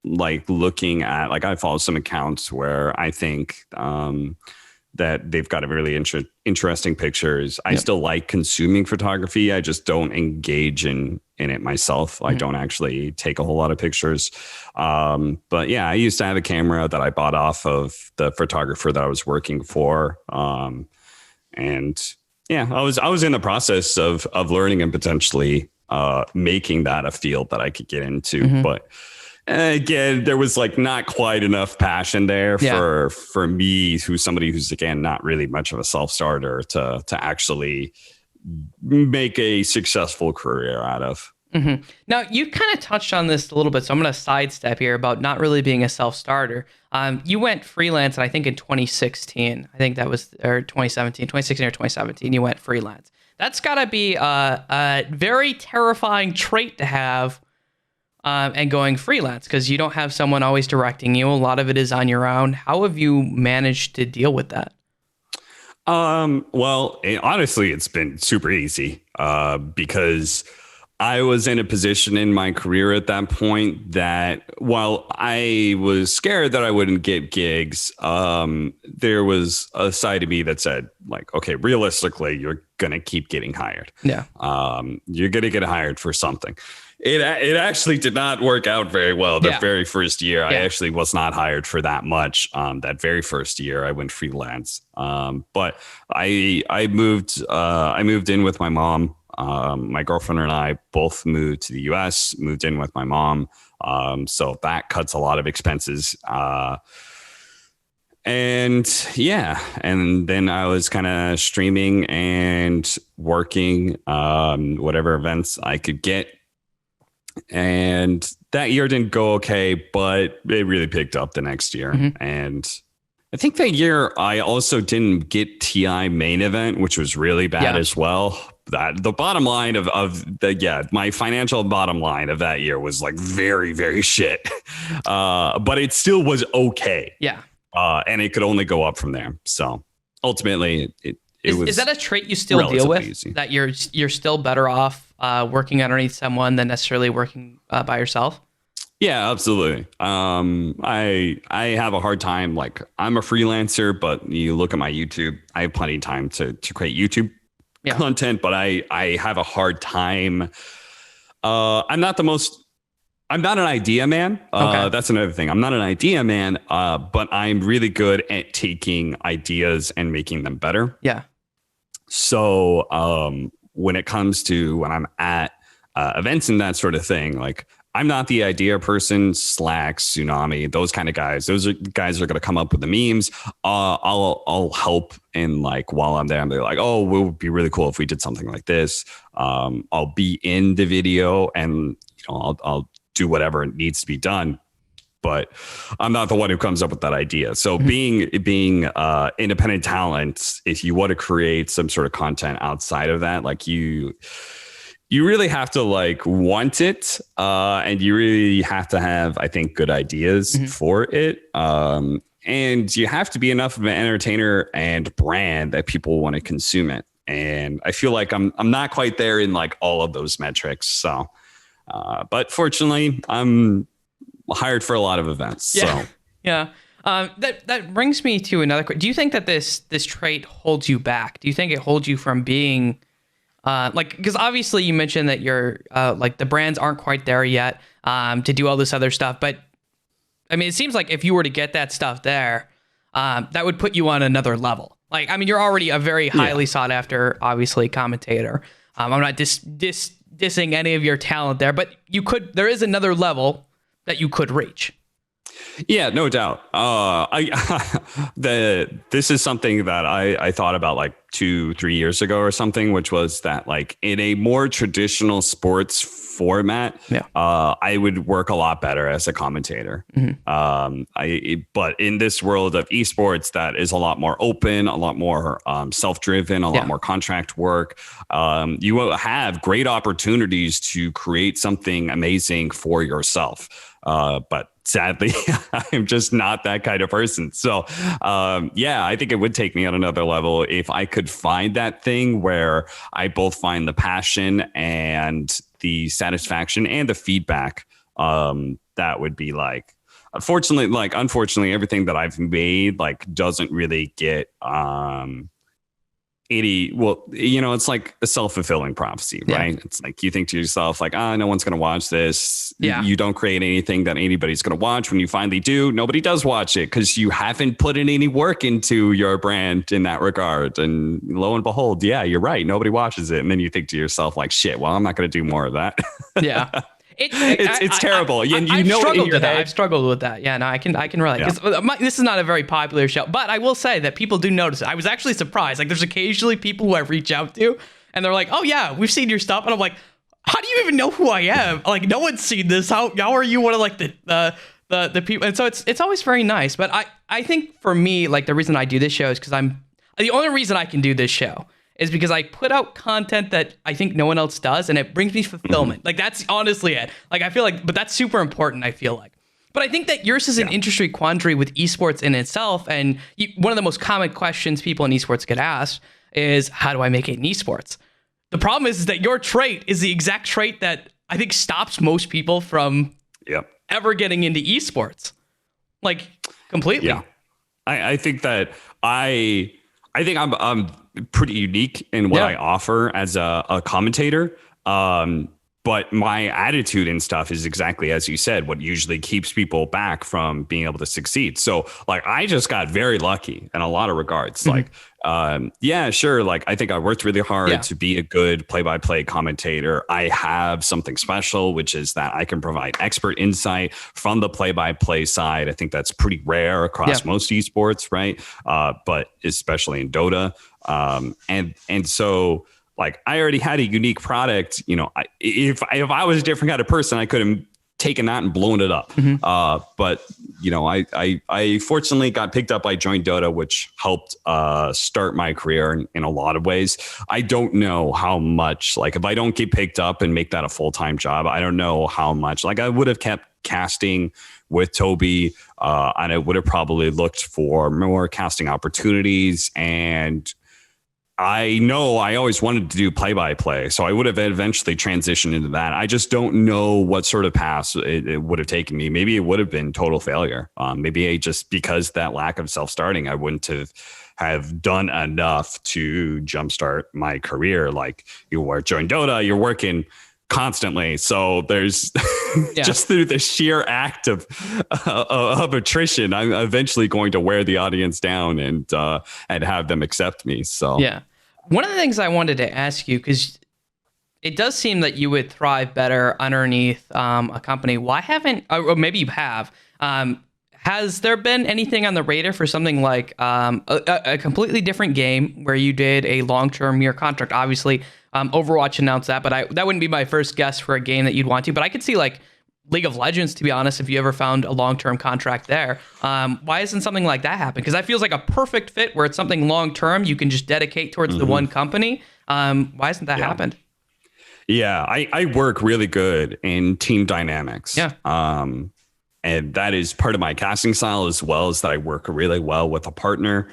like looking at, like I follow some accounts where I think, that they've got a really interesting pictures. I still like consuming photography. I just don't engage in it myself. I don't actually take a whole lot of pictures. But yeah, I used to have a camera that I bought off of the photographer that I was working for. And yeah, I was in the process of learning and potentially making that a field that I could get into. But again, there was like not quite enough passion there for me, who's somebody who's, again, not really much of a self-starter, to actually make a successful career out of. Now, you kind of touched on this a little bit, so I'm going to sidestep here about not really being a self-starter. You went freelance, I think in 2016. I think that was, or 2016 or 2017, you went freelance. That's got to be a very terrifying trait to have, and going freelance, because you don't have someone always directing you. A lot of it is on your own. How have you managed to deal with that? Well, honestly, it's been super easy, because I was in a position in my career at that point that, while I was scared that I wouldn't get gigs, there was a side of me that said, like, okay, realistically, you're going to keep getting hired. Yeah. You're going to get hired for something. It actually did not work out very well. The very first year, I actually was not hired for that much. That very first year, I went freelance. But I moved in with my mom. My girlfriend and I both moved to the US, moved in with my mom. So that cuts a lot of expenses. And then I was kind of streaming and working, whatever events I could get. And that year didn't go okay, but it really picked up the next year. And I think that year I also didn't get TI main event, which was really bad as well. That the bottom line my financial bottom line of that year was like very, very shit. But it still was okay. Yeah. And it could only go up from there. So ultimately is that a trait you still deal with? Easy. That you're still better off working underneath someone than necessarily working by yourself? Yeah, absolutely. I have a hard time. Like, I'm a freelancer, but you look at my YouTube, I have plenty of time to create YouTube content, but I have a hard time. I'm not an idea man. That's another thing. I'm not an idea man, but I'm really good at taking ideas and making them better. Yeah. So when it comes to when I'm at events and that sort of thing, like, I'm not the idea person. Slack, Tsunami, those kind of guys. Those are guys that are going to come up with the memes. I'll help, and like while I'm there, I'm like, oh, it would be really cool if we did something like this. I'll be in the video, and I'll do whatever needs to be done. But I'm not the one who comes up with that idea. So being independent talent, if you want to create some sort of content outside of that, like you really have to like want it, and you really have to have, I think, good ideas for it. And you have to be enough of an entertainer and brand that people want to consume it. And I feel like I'm not quite there in like all of those metrics. So, but fortunately, I'm hired for a lot of events. Yeah. So yeah. That brings me to another question. Do you think that this trait holds you back? Do you think it holds you from being because obviously you mentioned that you're like the brands aren't quite there yet to do all this other stuff. But I mean, it seems like if you were to get that stuff there, that would put you on another level. Like, I mean, you're already a very highly sought after, obviously, commentator. I'm not dissing any of your talent there, but there is another level that you could reach. Yeah, no doubt. This is something that I thought about like 2-3 years ago or something, which was that like in a more traditional sports format, I would work a lot better as a commentator. But in this world of esports, that is a lot more open, a lot more self-driven, a lot more contract work. You will have great opportunities to create something amazing for yourself. But sadly, I'm just not that kind of person. So, I think it would take me on another level if I could find that thing where I both find the passion and the satisfaction and the feedback. That would be like, unfortunately, everything that I've made like doesn't really get it's like a self-fulfilling prophecy, right? It's like you think to yourself like, no one's going to watch this. You don't create anything that anybody's going to watch. When you finally do, nobody does watch it because you haven't put in any work into your brand in that regard. And lo and behold, you're right. Nobody watches it. And then you think to yourself like, shit, well, I'm not going to do more of that. Yeah. It's terrible. I've struggled with that. Yeah, no, I can relate. This is not a very popular show, but I will say that people do notice it. I was actually surprised. Like, there's occasionally people who I reach out to, and they're like, "Oh yeah, we've seen your stuff," and I'm like, "How do you even know who I am? Like, no one's seen this. How are you one of like the people?" And so it's always very nice. But I think for me, like the reason I do this show is because the only reason I can do this show is because I put out content that I think no one else does, and it brings me fulfillment. Like, that's honestly it. Like, I feel like, but that's super important, I feel like. But I think that yours is an industry quandary with esports in itself, and one of the most common questions people in esports get asked is, how do I make it in esports? The problem is that your trait is the exact trait that I think stops most people from ever getting into esports. Like, completely. Yeah. I think that I think I'm pretty unique in what I offer as a commentator. But my attitude and stuff is exactly as you said, what usually keeps people back from being able to succeed. So like, I just got very lucky in a lot of regards. Like, sure. Like, I think I worked really hard to be a good play-by-play commentator. I have something special, which is that I can provide expert insight from the play-by-play side. I think that's pretty rare across most esports, right? But especially in Dota. And so, like, I already had a unique product. If I was a different kind of person, I could have taken that and blown it up. But I fortunately got picked up. I joined Dota, which helped start my career in a lot of ways. I don't know how much, like, if I don't get picked up and make that a full-time job, I don't know how much. Like, I would have kept casting with Toby, and I would have probably looked for more casting opportunities. And I know I always wanted to do play-by-play, so I would have eventually transitioned into that. I just don't know what sort of path it would have taken me. Maybe it would have been total failure. Maybe just because that lack of self-starting, I wouldn't have done enough to jumpstart my career. Like, you join Dota, you're working constantly, so there's just through the sheer act of attrition, I'm eventually going to wear the audience down and have them accept me. So one of the things I wanted to ask you, because it does seem that you would thrive better underneath a company. Why haven't, or maybe you have, has there been anything on the radar for something like a completely different game where you did a long-term year contract? Obviously, Overwatch announced that, but that wouldn't be my first guess for a game that you'd want to. But I could see like League of Legends, to be honest, if you ever found a long-term contract there. Why isn't something like that happen? Because that feels like a perfect fit where it's something long-term you can just dedicate towards the one company. Why hasn't that happened? Yeah, I work really good in team dynamics. Yeah. And that is part of my casting style as well, is that I work really well with a partner.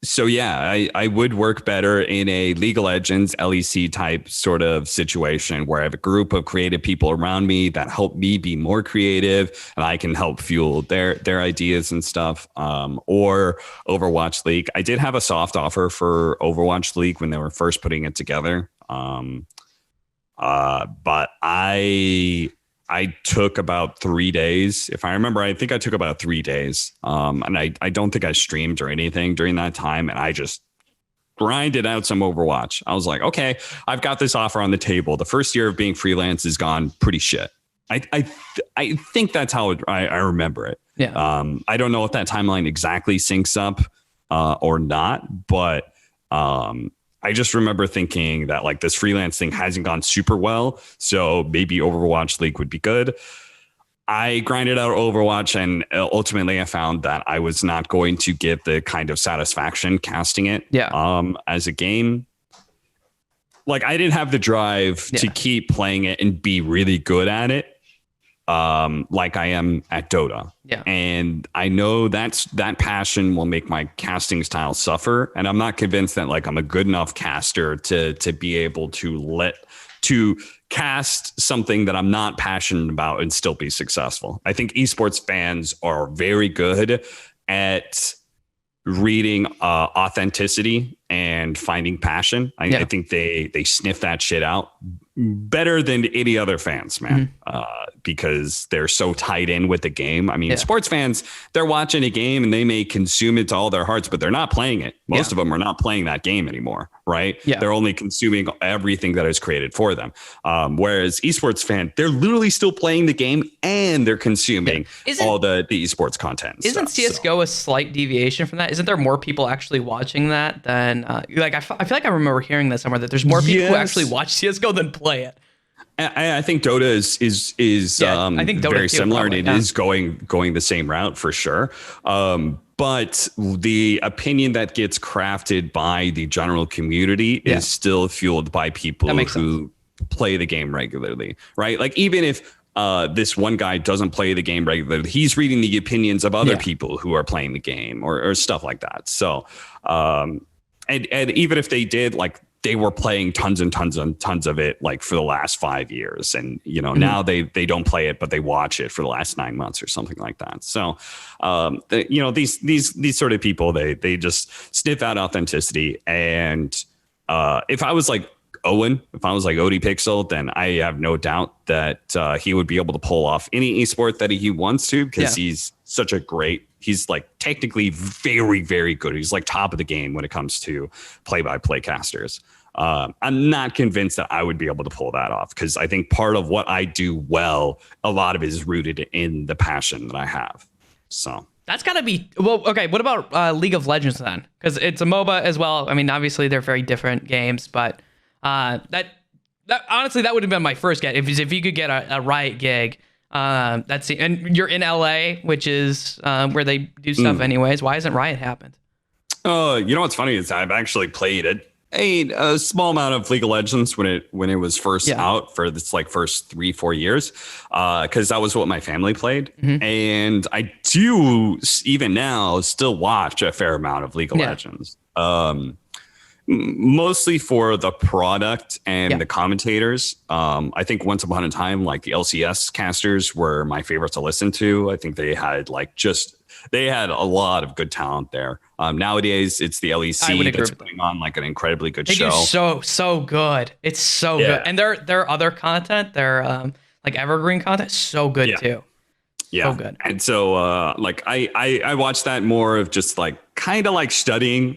So yeah, I would work better in a League of Legends LEC type sort of situation where I have a group of creative people around me that help me be more creative, and I can help fuel their ideas and stuff. Or Overwatch League. I did have a soft offer for Overwatch League when they were first putting it together. But I took about 3 days. If I remember, I think I took about 3 days. And I don't think I streamed or anything during that time. And I just grinded out some Overwatch. I was like, okay, I've got this offer on the table. The first year of being freelance is gone pretty shit. I think that's how I remember it. Yeah. I don't know if that timeline exactly syncs up or not, but I just remember thinking that like this freelance thing hasn't gone super well, so maybe Overwatch League would be good. I grinded out Overwatch, and ultimately I found that I was not going to get the kind of satisfaction casting it as a game. Like I didn't have the drive to keep playing it and be really good at it. Like I am at Dota. Yeah. And I know that passion will make my casting style suffer. And I'm not convinced that like I'm a good enough caster to be able to cast something that I'm not passionate about and still be successful. I think esports fans are very good at reading authenticity and finding passion. I think they sniff that shit out better than any other fans, man, because they're so tied in with the game. I mean, sports fans, they're watching a game and they may consume it to all their hearts, but they're not playing it. Most of them are not playing that game anymore, right? Yeah. They're only consuming everything that is created for them. Whereas esports fan, they're literally still playing the game and they're consuming all the esports content. Isn't CSGO a slight deviation from that? Isn't there more people actually watching that than like I feel like I remember hearing that somewhere, that there's more people who actually watch CSGO than play it. I think Dota is I think Dota very similar, and it is going the same route for sure. But the opinion that gets crafted by the general community is still fueled by people who play the game regularly, right? Like even if this one guy doesn't play the game regularly, he's reading the opinions of other people who are playing the game or stuff like that. So, and even if they did, like, they were playing tons and tons and tons of it, like for the last 5 years. And, you know, now they don't play it, but they watch it for the last 9 months or something like that. So, you know, these sort of people, they just sniff out authenticity. And if I was like Owen, if I was like Odie Pixel, then I have no doubt that he would be able to pull off any esport that he wants to, because he's such a he's like technically very, very good. He's like top of the game when it comes to play-by-play casters. I'm not convinced that I would be able to pull that off, because I think part of what I do well, a lot of it is rooted in the passion that I have. So that's got to be, well, okay, what about League of Legends then? Because it's a MOBA as well. I mean, obviously they're very different games, but that honestly, that would have been my first get. If you could get a Riot gig, and you're in LA, which is where they do stuff anyways. Why hasn't Riot happened? You know what's funny is I've actually played a small amount of League of Legends when it was first out for this like first 3-4 years, because that was what my family played, and I do even now still watch a fair amount of League of Legends. Mostly for the product and the commentators. I think once upon a time, like the LCS casters were my favorite to listen to. I think they had they had a lot of good talent there. Nowadays, it's the LEC that's putting on like an incredibly good show. They do so good. It's so good. And their other content, their like evergreen content, so good too. Yeah. So good. And so like I watched that more of just like kind of like studying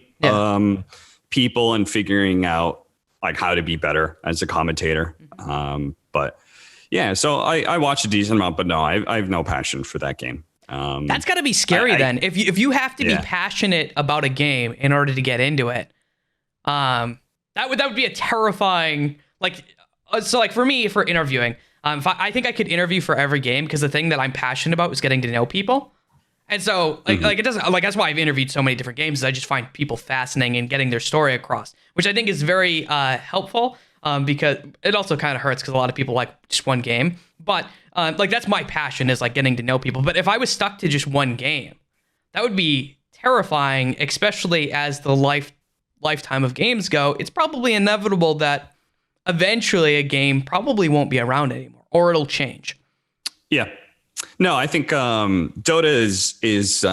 people and figuring out like how to be better as a commentator. But yeah, so I watch a decent amount, but no, I have no passion for that game. That's got to be scary then. If you have to be passionate about a game in order to get into it, that would be a terrifying, like, so like for me, for interviewing, I think I could interview for every game, because the thing that I'm passionate about is getting to know people. And so like it doesn't, like, that's why I've interviewed so many different games, is I just find people fascinating and getting their story across, which I think is very helpful, because it also kind of hurts because a lot of people like just one game. But like, that's my passion, is like getting to know people. But if I was stuck to just one game, that would be terrifying, especially as the lifetime of games go. It's probably inevitable that eventually a game probably won't be around anymore, or it'll change. Yeah. No, I think Dota is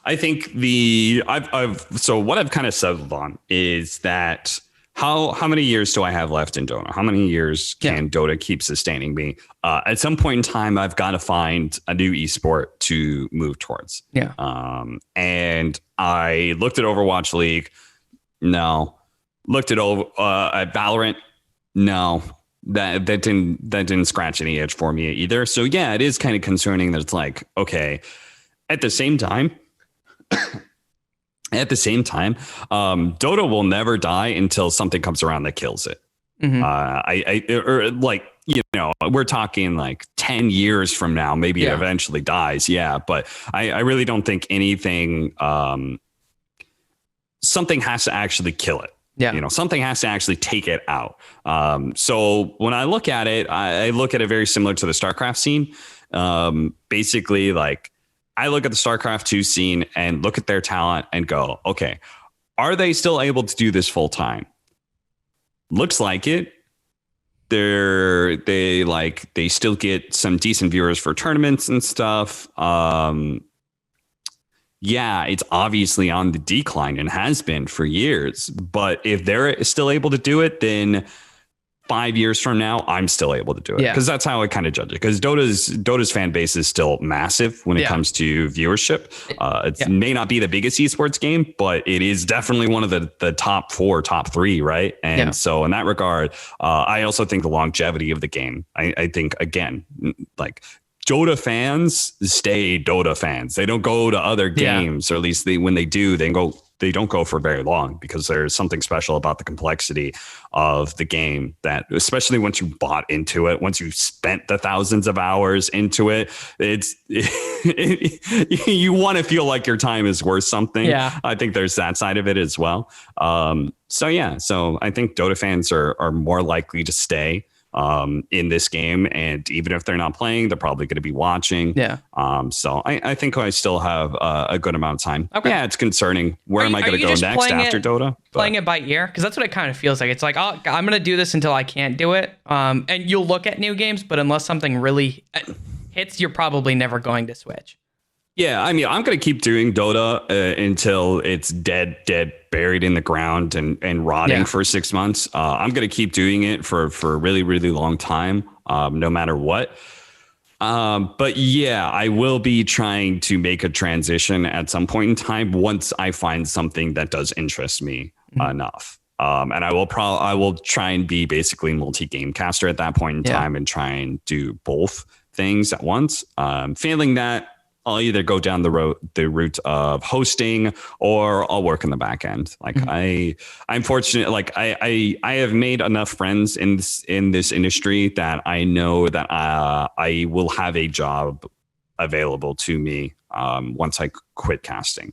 I think so what I've kind of settled on is that how many years do I have left in Dota? How many years can Dota keep sustaining me? At some point in time, I've got to find a new esport to move towards. Yeah. And I looked at Overwatch League. No. Looked at at Valorant. No. That didn't scratch any itch for me either. So yeah, it is kind of concerning that it's like, okay, at the same time, Dota will never die until something comes around that kills it. Or like, you know, we're talking like 10 years from now, maybe it eventually dies. Yeah. But I really don't think anything, something has to actually kill it. Yeah. You know, something has to actually take it out. So when I look at it, I look at it very similar to the StarCraft scene. Basically, like, I look at the StarCraft 2 scene and look at their talent and go, okay, are they still able to do this full time? Looks like it. They still get some decent viewers for tournaments and stuff. Yeah, it's obviously on the decline and has been for years. But if they're still able to do it, then 5 years from now, I'm still able to do it. Because that's how I kind of judge it. Because Dota's fan base is still massive when it comes to viewership. It may not be the biggest esports game, but it is definitely one of the top 4, top 3, right? And so in that regard, I also think the longevity of the game, I think, again, like, Dota fans stay Dota fans. They don't go to other games, or at least when they do, they don't go for very long, because there's something special about the complexity of the game that, especially once you bought into it, once you spent the thousands of hours into it, you want to feel like your time is worth something. Yeah. I think there's that side of it as well. So I think Dota fans are more likely to stay in this game, and even if they're not playing, they're probably going to be watching. So I think I still have a good amount of time. Yeah, it's concerning. Where am I going to go next after Dota? Playing it by ear, because that's what it kind of feels like. It's like, oh, I'm going to do this until I can't do it. And you'll look at new games, but unless something really hits, you're probably never going to switch. Yeah, I mean, I'm going to keep doing Dota until it's dead, buried in the ground and rotting for 6 months. I'm going to keep doing it for a really, really long time, no matter what. But yeah, I will be trying to make a transition at some point in time once I find something that does interest me enough. And I will try and be basically multi-game caster at that point in time and try and do both things at once. Failing that, I'll either go down the route of hosting, or I'll work in the back end. Like I'm fortunate. Like I have made enough friends in this industry that I know that I will have a job available to me once I quit casting,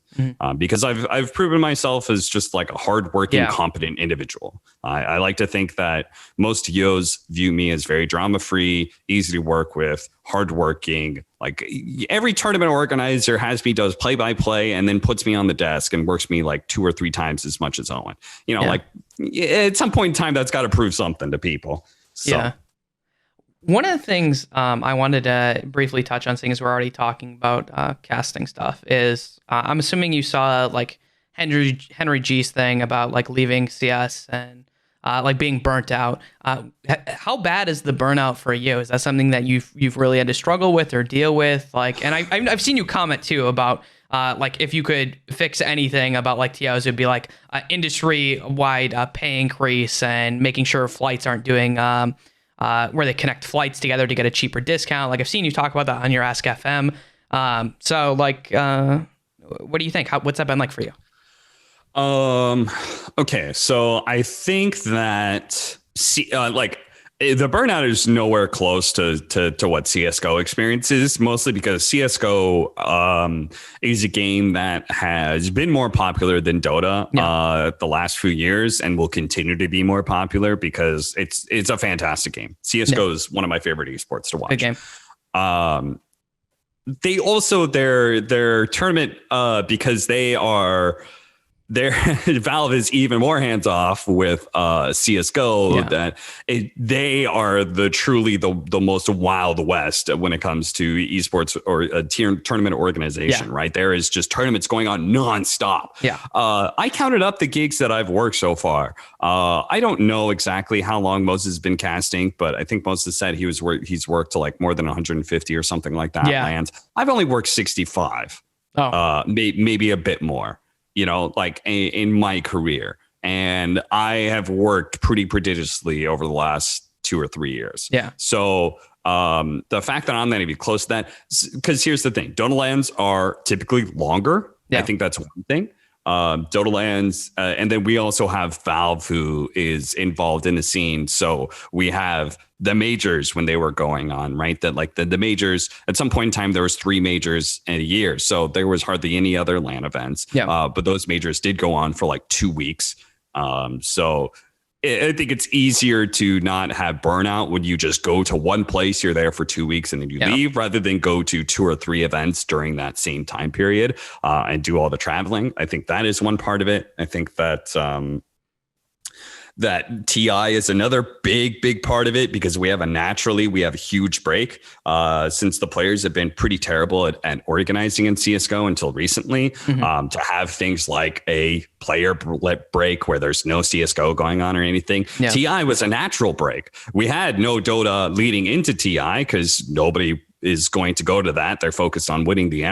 because I've proven myself as just like a hardworking, competent individual. I like to think that most Yos view me as very drama-free, easy to work with, hardworking. Like every tournament organizer does play-by-play and then puts me on the desk and works me like 2 or 3 times as much as Owen. You know, like at some point in time, that's got to prove something to people. So. Yeah. One of the things I wanted to briefly touch on, seeing as we're already talking about casting stuff, is I'm assuming you saw like Henry G's thing about like leaving CS and like being burnt out. How bad is the burnout for you? Is that something that you've really had to struggle with or deal with? Like, and I've seen you comment too about like if you could fix anything about like TOs, it'd be like industry-wide pay increase and making sure flights aren't doing where they connect flights together to get a cheaper discount. Like I've seen you talk about that on your Ask FM. So like, what do you think? What's that been like for you? Okay, so I think that like the burnout is nowhere close to what CS:GO experiences, mostly because CS:GO is a game that has been more popular than Dota the last few years and will continue to be more popular because it's a fantastic game. CS:GO is one of my favorite esports to watch. Good game. They also their tournament because Valve is even more hands off with CS:GO that they are truly the most wild west when it comes to esports or a tournament organization, right? There is just tournaments going on nonstop. I counted up the gigs that I've worked so far. I don't know exactly how long Moses has been casting, but I think Moses said he's worked to like more than 150 or something like that lands. I've only worked 65, maybe a bit more. Like in my career. And I have worked pretty prodigiously over the last 2 or 3 years. So the fact that I'm not even close to that, because here's the thing, Dota lands are typically longer. I think that's one thing. Dota lands, and then we also have Valve, who is involved in the scene. So we have the majors when they were going on, right? That like the majors at some point in time, there was 3 majors in a year. So there was hardly any other LAN events. But those majors did go on for like 2 weeks. So I think it's easier to not have burnout when you just go to one place, you're there for 2 weeks and then you leave, rather than go to 2 or 3 events during that same time period and do all the traveling. I think that is one part of it. I think that that TI is another big part of it, because we have a huge break since the players have been pretty terrible at organizing in CS:GO until recently. To have things like a player break where there's no CS:GO going on or anything. TI was a natural break. We had no Dota leading into TI because nobody is going to go to that. They're focused on winning the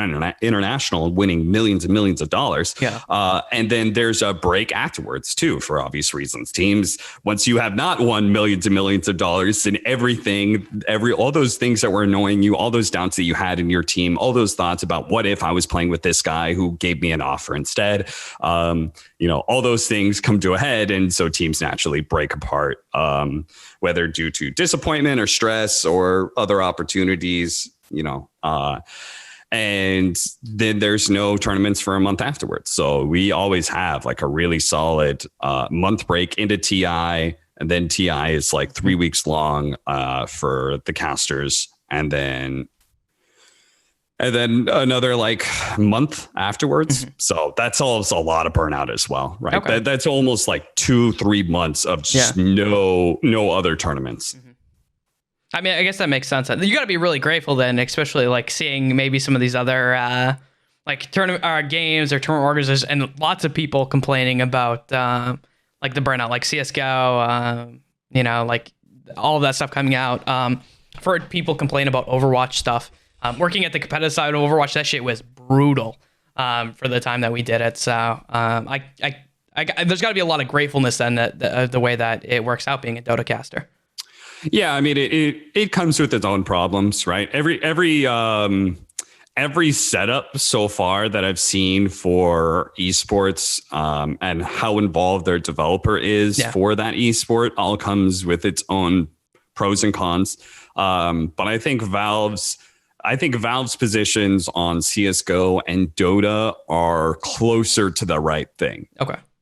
international and winning millions and millions of dollars. And then there's a break afterwards too, for obvious reasons. Teams, once you have not won millions and millions of dollars and all those things that were annoying you, all those doubts that you had in your team, all those thoughts about what if I was playing with this guy who gave me an offer instead, all those things come to a head. And so teams naturally break apart, whether due to disappointment or stress or other opportunities, and then there's no tournaments for a month afterwards. So we always have like a really solid month break into TI, and then TI is like 3 weeks long for the casters, and then another like month afterwards. So that's also a lot of burnout as well, right? That's almost like 2-3 months of just no other tournaments. I mean, I guess that makes sense. You got to be really grateful then, especially like seeing maybe some of these other like tournament games or tournament organizers, and lots of people complaining about like the burnout, like CS:GO, like all of that stuff coming out. I've heard people complain about Overwatch stuff. Working at the competitive side of Overwatch, that shit was brutal for the time that we did it. So there's got to be a lot of gratefulness then that the way that it works out being a Dota caster. Yeah, I mean, it comes with its own problems, right? Every setup so far that I've seen for esports and how involved their developer is for that esport all comes with its own pros and cons. But I think Valve's positions on CS:GO and Dota are closer to the right thing.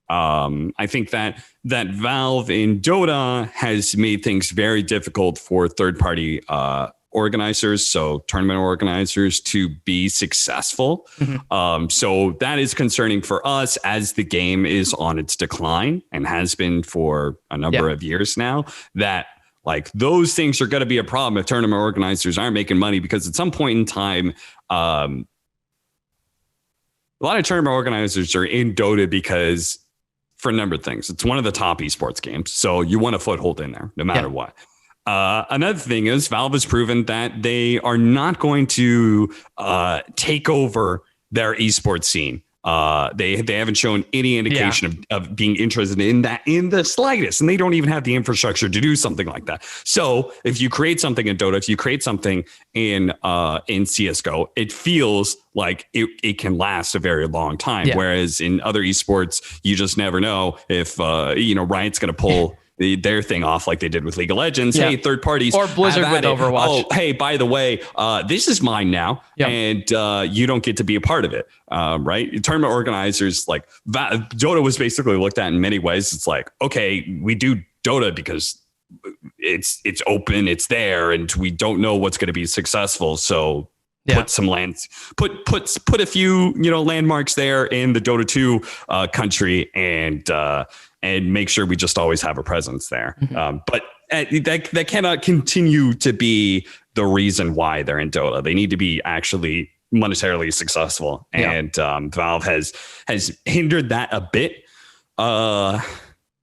I think that Valve in Dota has made things very difficult for third-party organizers, so tournament organizers, to be successful. So that is concerning for us as the game is on its decline and has been for a number of years now, that like those things are going to be a problem if tournament organizers aren't making money, because at some point in time, a lot of tournament organizers are in Dota because for a number of things. It's one of the top esports games, so you want a foothold in there no matter what. Another thing is Valve has proven that they are not going to take over their esports scene. They haven't shown any indication of being interested in that in the slightest, and they don't even have the infrastructure to do something like that. So if you create something in Dota, if you create something in CS:GO, it feels like it can last a very long time. Yeah. Whereas in other esports, you just never know if Riot's going to pull their thing off like they did with League of Legends. Yeah. Hey, third parties. Or Blizzard with Overwatch. Oh, hey, by the way, this is mine now. Yep. And you don't get to be a part of it. Right. Tournament organizers, like Dota was basically looked at in many ways. It's like, okay, we do Dota because it's open, it's there, and we don't know what's going to be successful. So put some lands, put a few, landmarks there in the Dota 2 country, and make sure we just always have a presence there. Mm-hmm. But that cannot continue to be the reason why they're in Dota. They need to be actually monetarily successful. And Valve has hindered that a bit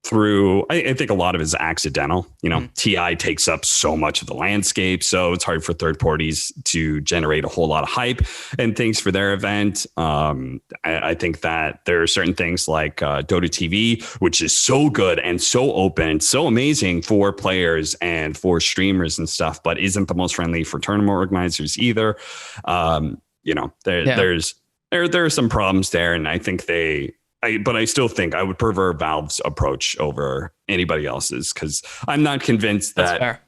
through, I think a lot of it is accidental. TI takes up so much of the landscape, so it's hard for third parties to generate a whole lot of hype and things for their event. I think that there are certain things like Dota TV, which is so good and so open and so amazing for players and for streamers and stuff, but isn't the most friendly for tournament organizers either. There are some problems there, and I think but I still think I would prefer Valve's approach over anybody else's, because I'm not convinced that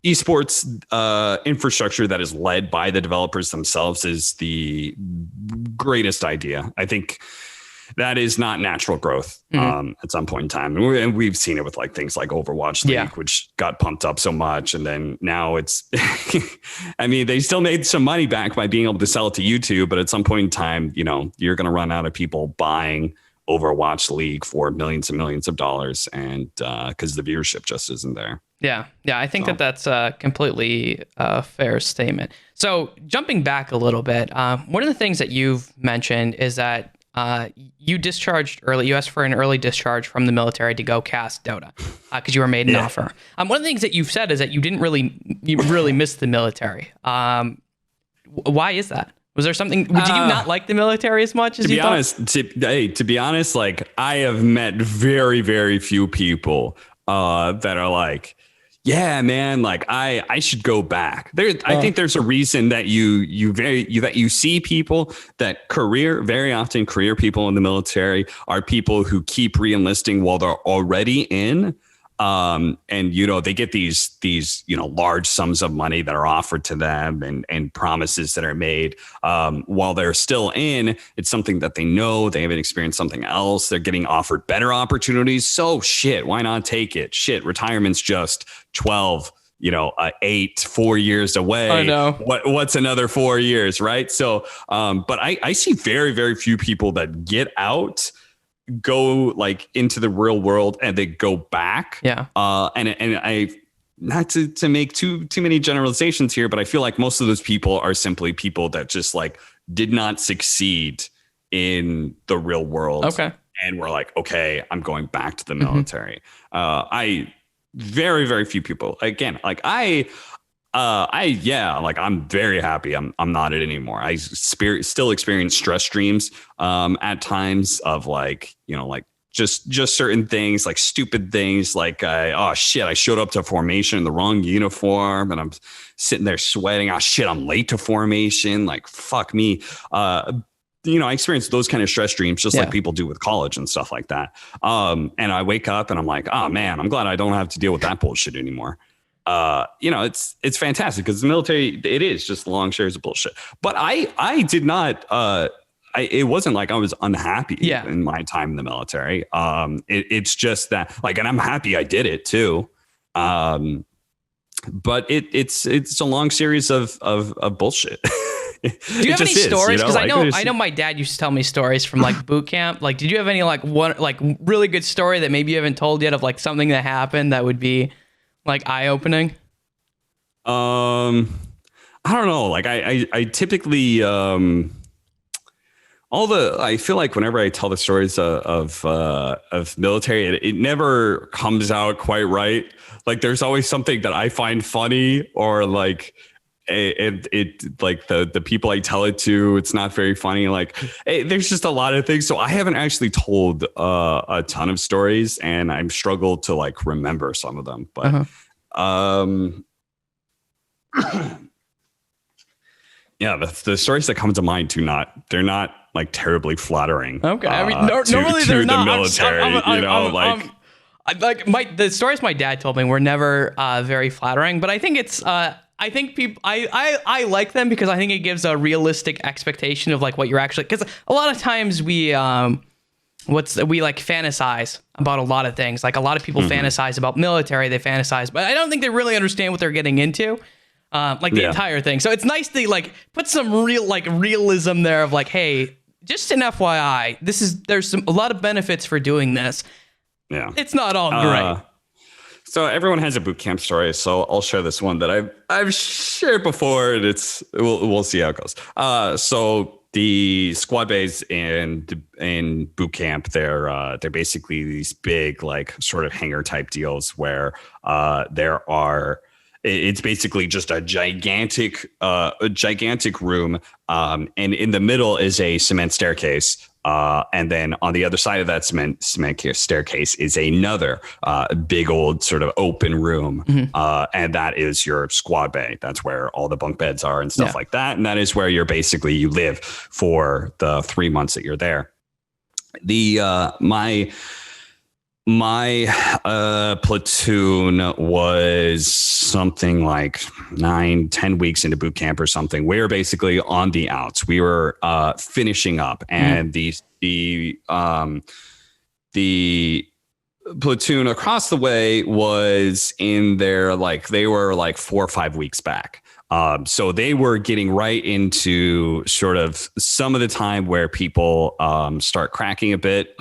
esports infrastructure that is led by the developers themselves is the greatest idea. I think that is not natural growth at some point in time. And we've seen it with like things like Overwatch League, which got pumped up so much. And then now it's, I mean, they still made some money back by being able to sell it to YouTube. But at some point in time, you're going to run out of people buying Overwatch League for millions and millions of dollars. And because the viewership just isn't there. Yeah. I think that's a completely fair statement. So jumping back a little bit, one of the things that you've mentioned is that you discharged early. You asked for an early discharge from the military to go cast Dota because you were made an offer. One of the things that you've said is that you really missed the military. Why is that? Was there something? Did you not like the military as much as you thought? To be honest, like I have met very, very few people that are like, yeah, man, like I should go back there. I think there's a reason that you see people that very often career people in the military are people who keep re-enlisting while they're already in. And they get these large sums of money that are offered to them and promises that are made while they're still in. It's something that they know they haven't experienced something else. They're getting offered better opportunities. So shit, why not take it? Shit, retirement's just 12, 4 years away. I know. What's another 4 years, right? So, but I see very, very few people that get out, go like into the real world, and they go back. And I, not to make too many generalizations here, but I feel like most of those people are simply people that just like did not succeed in the real world. Okay. And we're like, okay, I'm going back to the military. Very, very few people. Again, like I'm very happy I'm not it anymore. I still experience stress dreams at times of like, just certain things, like stupid things, like I showed up to formation in the wrong uniform and I'm sitting there sweating. Oh shit, I'm late to formation. Like fuck me. I experience those kind of stress dreams just like people do with college and stuff like that. And I wake up and I'm like, oh man, I'm glad I don't have to deal with that bullshit anymore. It's fantastic because the military, it is just long shares of bullshit. But I did not, it wasn't like I was unhappy in my time in the military. It's just that like, and I'm happy I did it too. But it's a long series of bullshit. Do you have any stories? Because I know my dad used to tell me stories from like boot camp. Like, did you have any like one like really good story that maybe you haven't told yet of like something that happened that would be like eye-opening? I don't know. Like I typically I feel like whenever I tell the stories of military, it never comes out quite right. Like there's always something that I find funny or like it like the people I tell it to, it's not very funny. Like there's just a lot of things. So I haven't actually told a ton of stories, and I'm struggled to like remember some of them. But yeah, the stories that come to mind they're not like terribly flattering. Okay, I mean normally to they're the not. military. The stories my dad told me were never very flattering, but I think it's I think people I like them because I think it gives a realistic expectation of like what you're actually, because a lot of times we like fantasize about a lot of things. Like a lot of people fantasize about military, they fantasize, but I don't think they really understand what they're getting into. Like the entire thing. So it's nice to like put some realism there of like, hey, just an FYI, there's a lot of benefits for doing this. Yeah. It's not all great. So everyone has a boot camp story. So I'll share this one that I've shared before, and we'll see how it goes. So the squad bays in boot camp, they're basically these big like sort of hangar type deals where it's basically just a gigantic room, and in the middle is a cement staircase. And then on the other side of that cement staircase is another big old sort of open room. And that is your squad bay. That's where all the bunk beds are and stuff like that. And that is where you live for the 3 months that you're there. My platoon was something like 9-10 weeks into boot camp or something. We were basically on the outs. We were finishing up, and the platoon across the way was in there, like they were like 4 or 5 weeks back. So they were getting right into sort of some of the time where people start cracking a bit.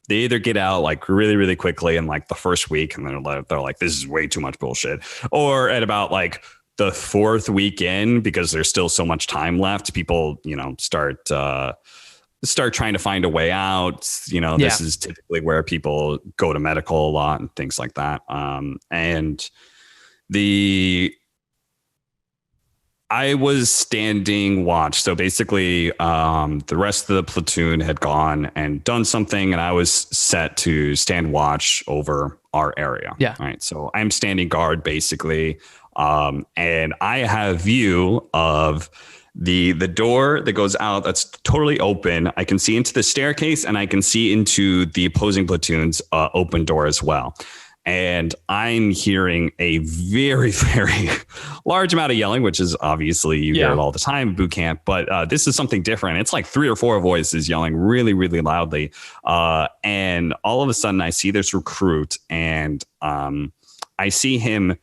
They either get out like really, really quickly in like the first week, and then they're like, this is way too much bullshit. Or at about like the 4th week in, because there's still so much time left, people, start trying to find a way out. This is typically where people go to medical a lot and things like that. I was standing watch. So basically, the rest of the platoon had gone and done something, and I was set to stand watch over our area. Yeah. All right. So I'm standing guard basically. And I have view of the door that goes out that's totally open. I can see into the staircase, and I can see into the opposing platoon's open door as well. And I'm hearing a very, very large amount of yelling, which is obviously you hear it all the time in boot camp. But this is something different. It's like 3 or 4 voices yelling really, really loudly. And all of a sudden I see this recruit, and I see him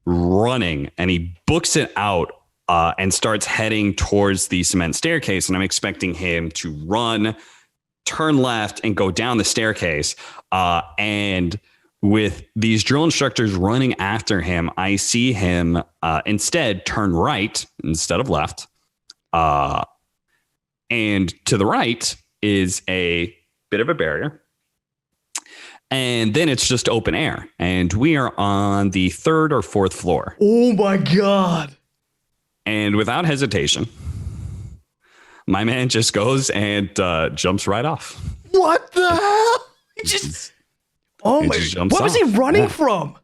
running, and he books it out and starts heading towards the cement staircase. And I'm expecting him to run, turn left, and go down the staircase. And with these drill instructors running after him, I see him instead turn right instead of left. And to the right is a bit of a barrier. And then it's just open air. And we are on the 3rd or 4th floor. Oh, my God. And without hesitation, my man just goes and jumps right off. What the hell? He just... Oh my! What was he running from?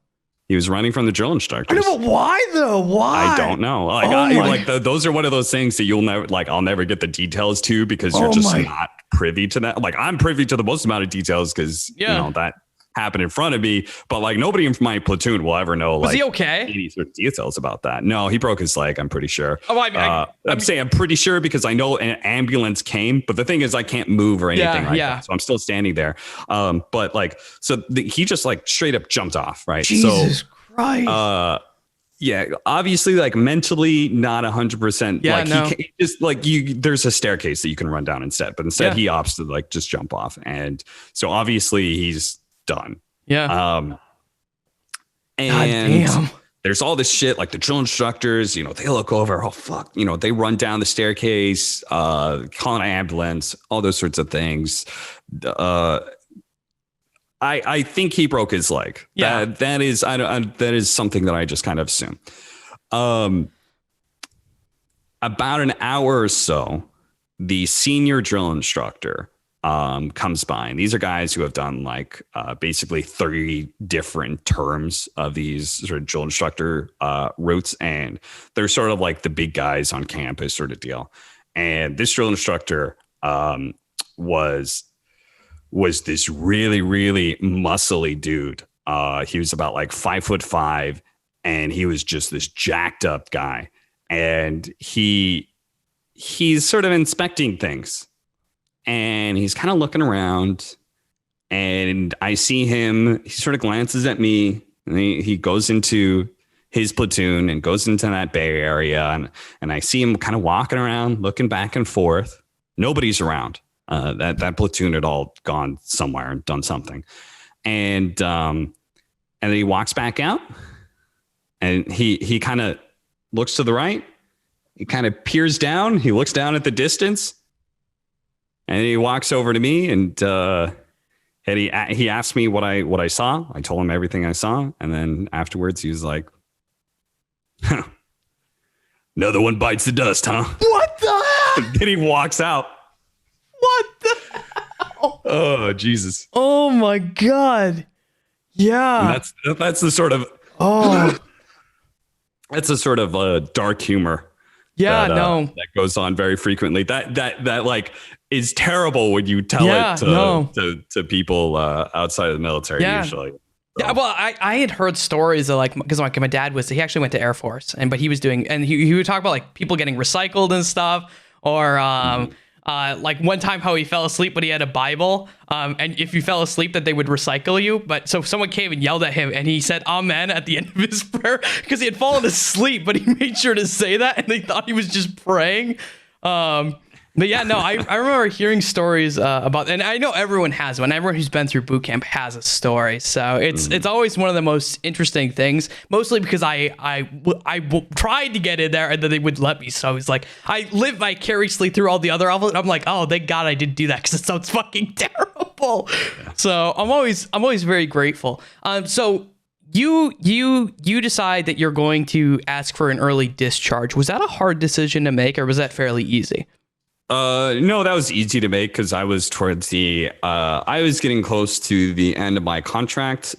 He was running from the drill instructors. I know, but why though? Why? I don't know. Those are one of those things that you'll never I'll never get the details to, because you're just not privy to that. Like, I'm privy to the most amount of details because that happened in front of me, but like nobody in my platoon will ever know. Was he okay? Any sort of details about that? No, he broke his leg. I'm pretty sure. Oh, I'm saying I'm pretty sure because I know an ambulance came, but the thing is I can't move or anything that. So I'm still standing there. But like, he just like straight up jumped off. Right. Jesus Christ. Yeah, obviously, like mentally, not 100%. Yeah, he just like there's a staircase that you can run down instead, but instead he opts to like just jump off, and so obviously he's done. Yeah. And there's all this shit, like the drill instructors, they look over, oh fuck, they run down the staircase, call an ambulance, all those sorts of things. I think he broke his leg. Yeah. That is something that I just kind of assume. About an hour or so, the senior drill instructor comes by, and these are guys who have done like basically 30 different terms of these sort of drill instructor routes, and they're sort of like the big guys on campus sort of deal. And this drill instructor was this really, really muscly dude. He was about like 5'5", and he was just this jacked up guy. And he's sort of inspecting things, and he's kind of looking around, and I see him. He sort of glances at me, and he goes into his platoon and goes into that bay area, and I see him kind of walking around, looking back and forth. Nobody's around. That platoon had all gone somewhere and done something, and then he walks back out, and he kind of looks to the right. He kind of peers down. He looks down at the distance, and he walks over to me, and he asked me what I saw. I told him everything I saw, and then afterwards he was like, huh, "Another one bites the dust, huh?" What the hell? And then he walks out. What the hell? Oh, Jesus! Oh my God! Yeah, and that's the sort of that's a sort of dark humor. Yeah, that goes on very frequently. That like is terrible when you tell it to people outside of the military usually. So. Yeah, well, I had heard stories of like, because my dad he actually went to Air Force, but he was doing, and he would talk about like people getting recycled and stuff, or like one time how he fell asleep but he had a Bible, and if you fell asleep that they would recycle you, but so someone came and yelled at him and he said amen at the end of his prayer because he had fallen asleep, but he made sure to say that and they thought he was just praying. But yeah, no, I remember hearing stories about, and I know everyone has one. Everyone who's been through boot camp has a story. So it's always one of the most interesting things, mostly because I tried to get in there and then they wouldn't let me. So it's like, I live vicariously through all the other levels. I'm like, oh, thank God I didn't do that because it sounds fucking terrible. Yeah. So I'm always very grateful. So you decide that you're going to ask for an early discharge. Was that a hard decision to make, or was that fairly easy? No, that was easy to make because I was towards I was getting close to the end of my contract,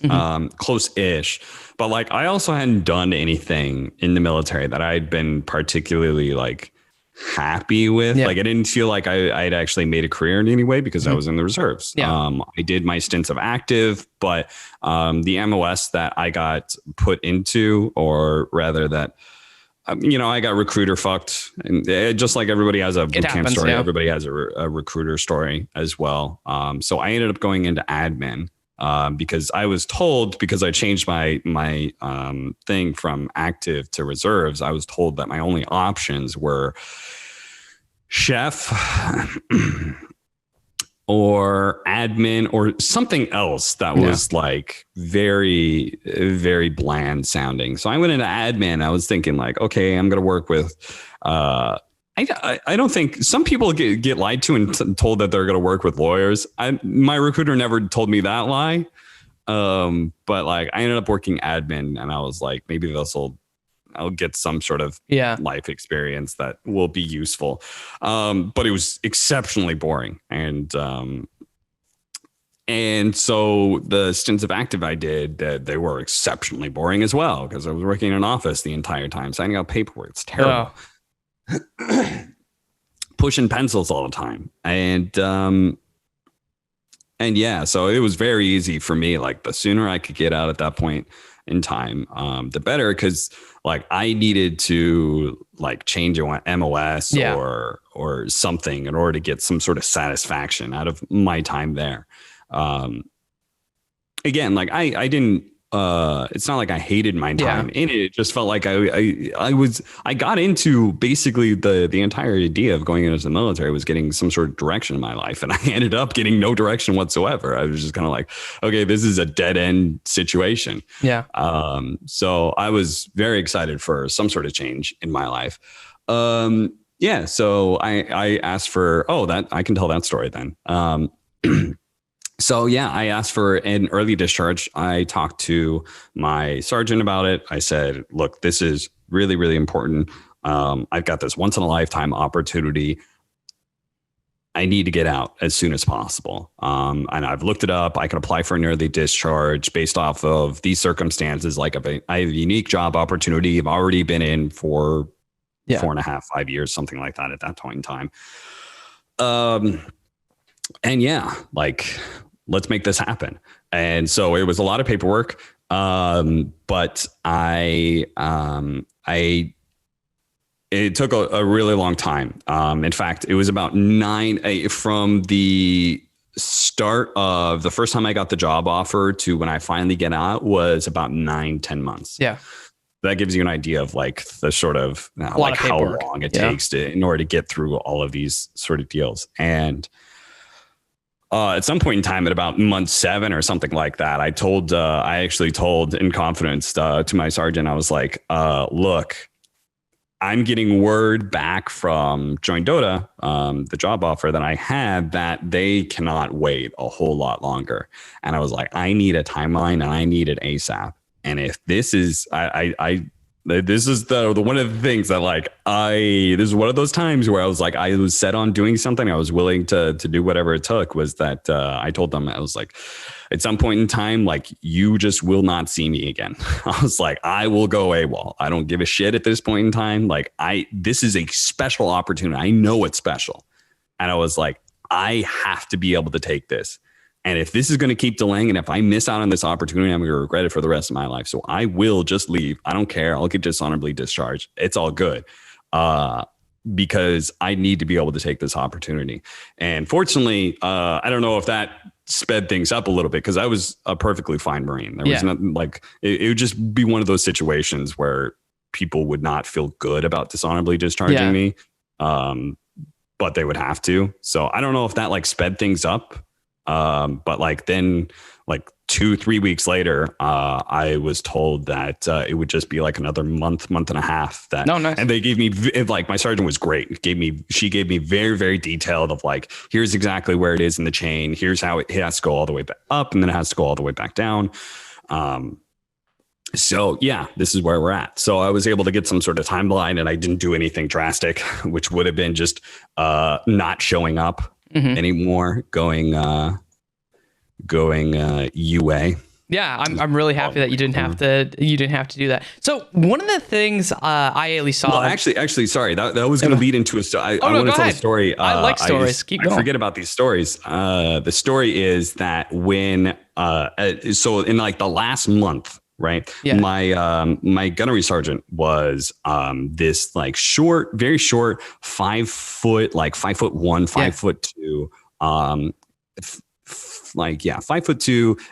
close-ish. But like, I also hadn't done anything in the military that I'd been particularly like happy with. Yeah. Like, I didn't feel like I'd actually made a career in any way because I was in the reserves. Yeah. I did my stints of active, but the MOS that I got put into, or rather that, I got recruiter fucked, and just like everybody has a boot camp story, everybody has a recruiter story as well. So I ended up going into admin because I was told, because I changed my thing from active to reserves, I was told that my only options were chef or admin or something else that was like very, very bland sounding. So I went into admin. I was thinking like, okay, I'm going to work with, I don't think some people get lied to and told that they're going to work with lawyers. My recruiter never told me that lie. But like, I ended up working admin, and I was like, maybe I'll get some sort of life experience that will be useful. But it was exceptionally boring. And so the stints of active I did, they were exceptionally boring as well, because I was working in an office the entire time, signing out paperwork. It's terrible. Pushing pencils all the time. And yeah, so it was very easy for me. Like, the sooner I could get out at that point in time, the better, because like I needed to like change a MOS or something in order to get some sort of satisfaction out of my time there. Again, like I didn't, it's not like I hated my time in it. It just felt like I got into basically the entire idea of going into the military was getting some sort of direction in my life. And I ended up getting no direction whatsoever. I was just kind of like, okay, this is a dead end situation. Yeah. So I was very excited for some sort of change in my life. So I asked for, that I can tell that story then. So yeah, I asked for an early discharge. I talked to my sergeant about it. I said, look, this is really, really important. I've got this once in a lifetime opportunity. I need to get out as soon as possible. And I've looked it up. I can apply for an early discharge based off of these circumstances. Like I have a unique job opportunity. I've already been in for 4.5, 5 years, something like that at that point in time. And yeah, like, let's make this happen. And so it was a lot of paperwork. But it took a really long time. In fact, it was about from the start of the first time I got the job offer to when I finally get out was about 9-10 months. Yeah. That gives you an idea of like the sort of like how long it takes in order to get through all of these sort of deals. And at some point in time, at about month 7 or something like that, I actually told in confidence to my sergeant, I was like, look, I'm getting word back from Join Dota, the job offer that I had, that they cannot wait a whole lot longer. And I was like, I need a timeline and I need it ASAP. And if this is, this is the one of the things that like, this is one of those times where I was like, I was set on doing something. I was willing to do whatever it took. Was that I told them, I was like, at some point in time, like, you just will not see me again. I was like, I will go AWOL. I don't give a shit at this point in time. Like, this is a special opportunity. I know it's special. And I was like, I have to be able to take this. And if this is going to keep delaying, and if I miss out on this opportunity, I'm going to regret it for the rest of my life. So I will just leave. I don't care. I'll get dishonorably discharged. It's all good. Because I need to be able to take this opportunity. And fortunately, I don't know if that sped things up a little bit, because I was a perfectly fine Marine. There was nothing like, it would just be one of those situations where people would not feel good about dishonorably discharging me. But they would have to. So I don't know if that like sped things up. But like then like 2-3 weeks later, I was told that it would just be like another month and a half. Nice. And they gave me, like, my sergeant was great. She gave me very, very detailed of like, here's exactly where it is in the chain. Here's how it has to go all the way back up, and then it has to go all the way back down. So yeah, this is where we're at. So I was able to get some sort of timeline, and I didn't do anything drastic, which would have been just not showing up anymore, going UA. Yeah, I'm really happy that you didn't have to do that. So one of the things I at least saw. Well, actually, sorry, that was going to lead into a story. I want to tell a story. I like stories. Keep going. I forget about these stories. The story is that when so in like the last month, right? Yeah. My gunnery sergeant was this like short, very short, 5 foot, like 5'1", 5'2", 5'2",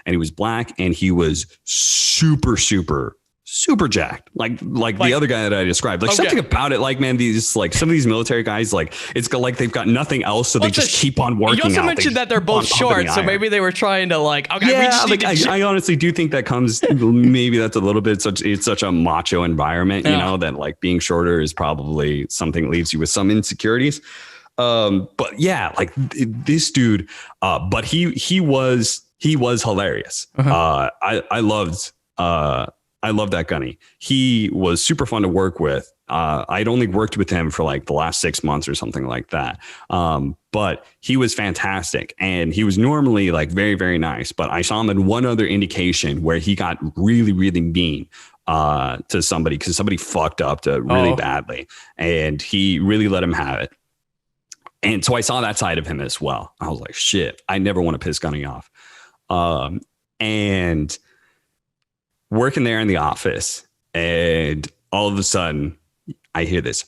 and he was black, and he was super jacked, like the other guy that I described. Like something about it, like, man, these like some of these military guys, like it's got like they've got nothing else, so they just keep on working. You also mentioned that they're both short, so maybe they were trying to like. Okay, I honestly do think that comes. Maybe that's a little bit it's such a macho environment, you know, that like being shorter is probably something that leaves you with some insecurities. But yeah, like this dude, but he was hilarious. I loved that gunny. He was super fun to work with. I'd only worked with him for like the last 6 months or something like that. But he was fantastic, and he was normally like very, very nice, but I saw him in one other indication where he got really, really mean to somebody, because somebody fucked up really badly, and he really let him have it. And so I saw that side of him as well. I was like, shit, I never want to piss Gunny off. And working there in the office, and all of a sudden I hear this,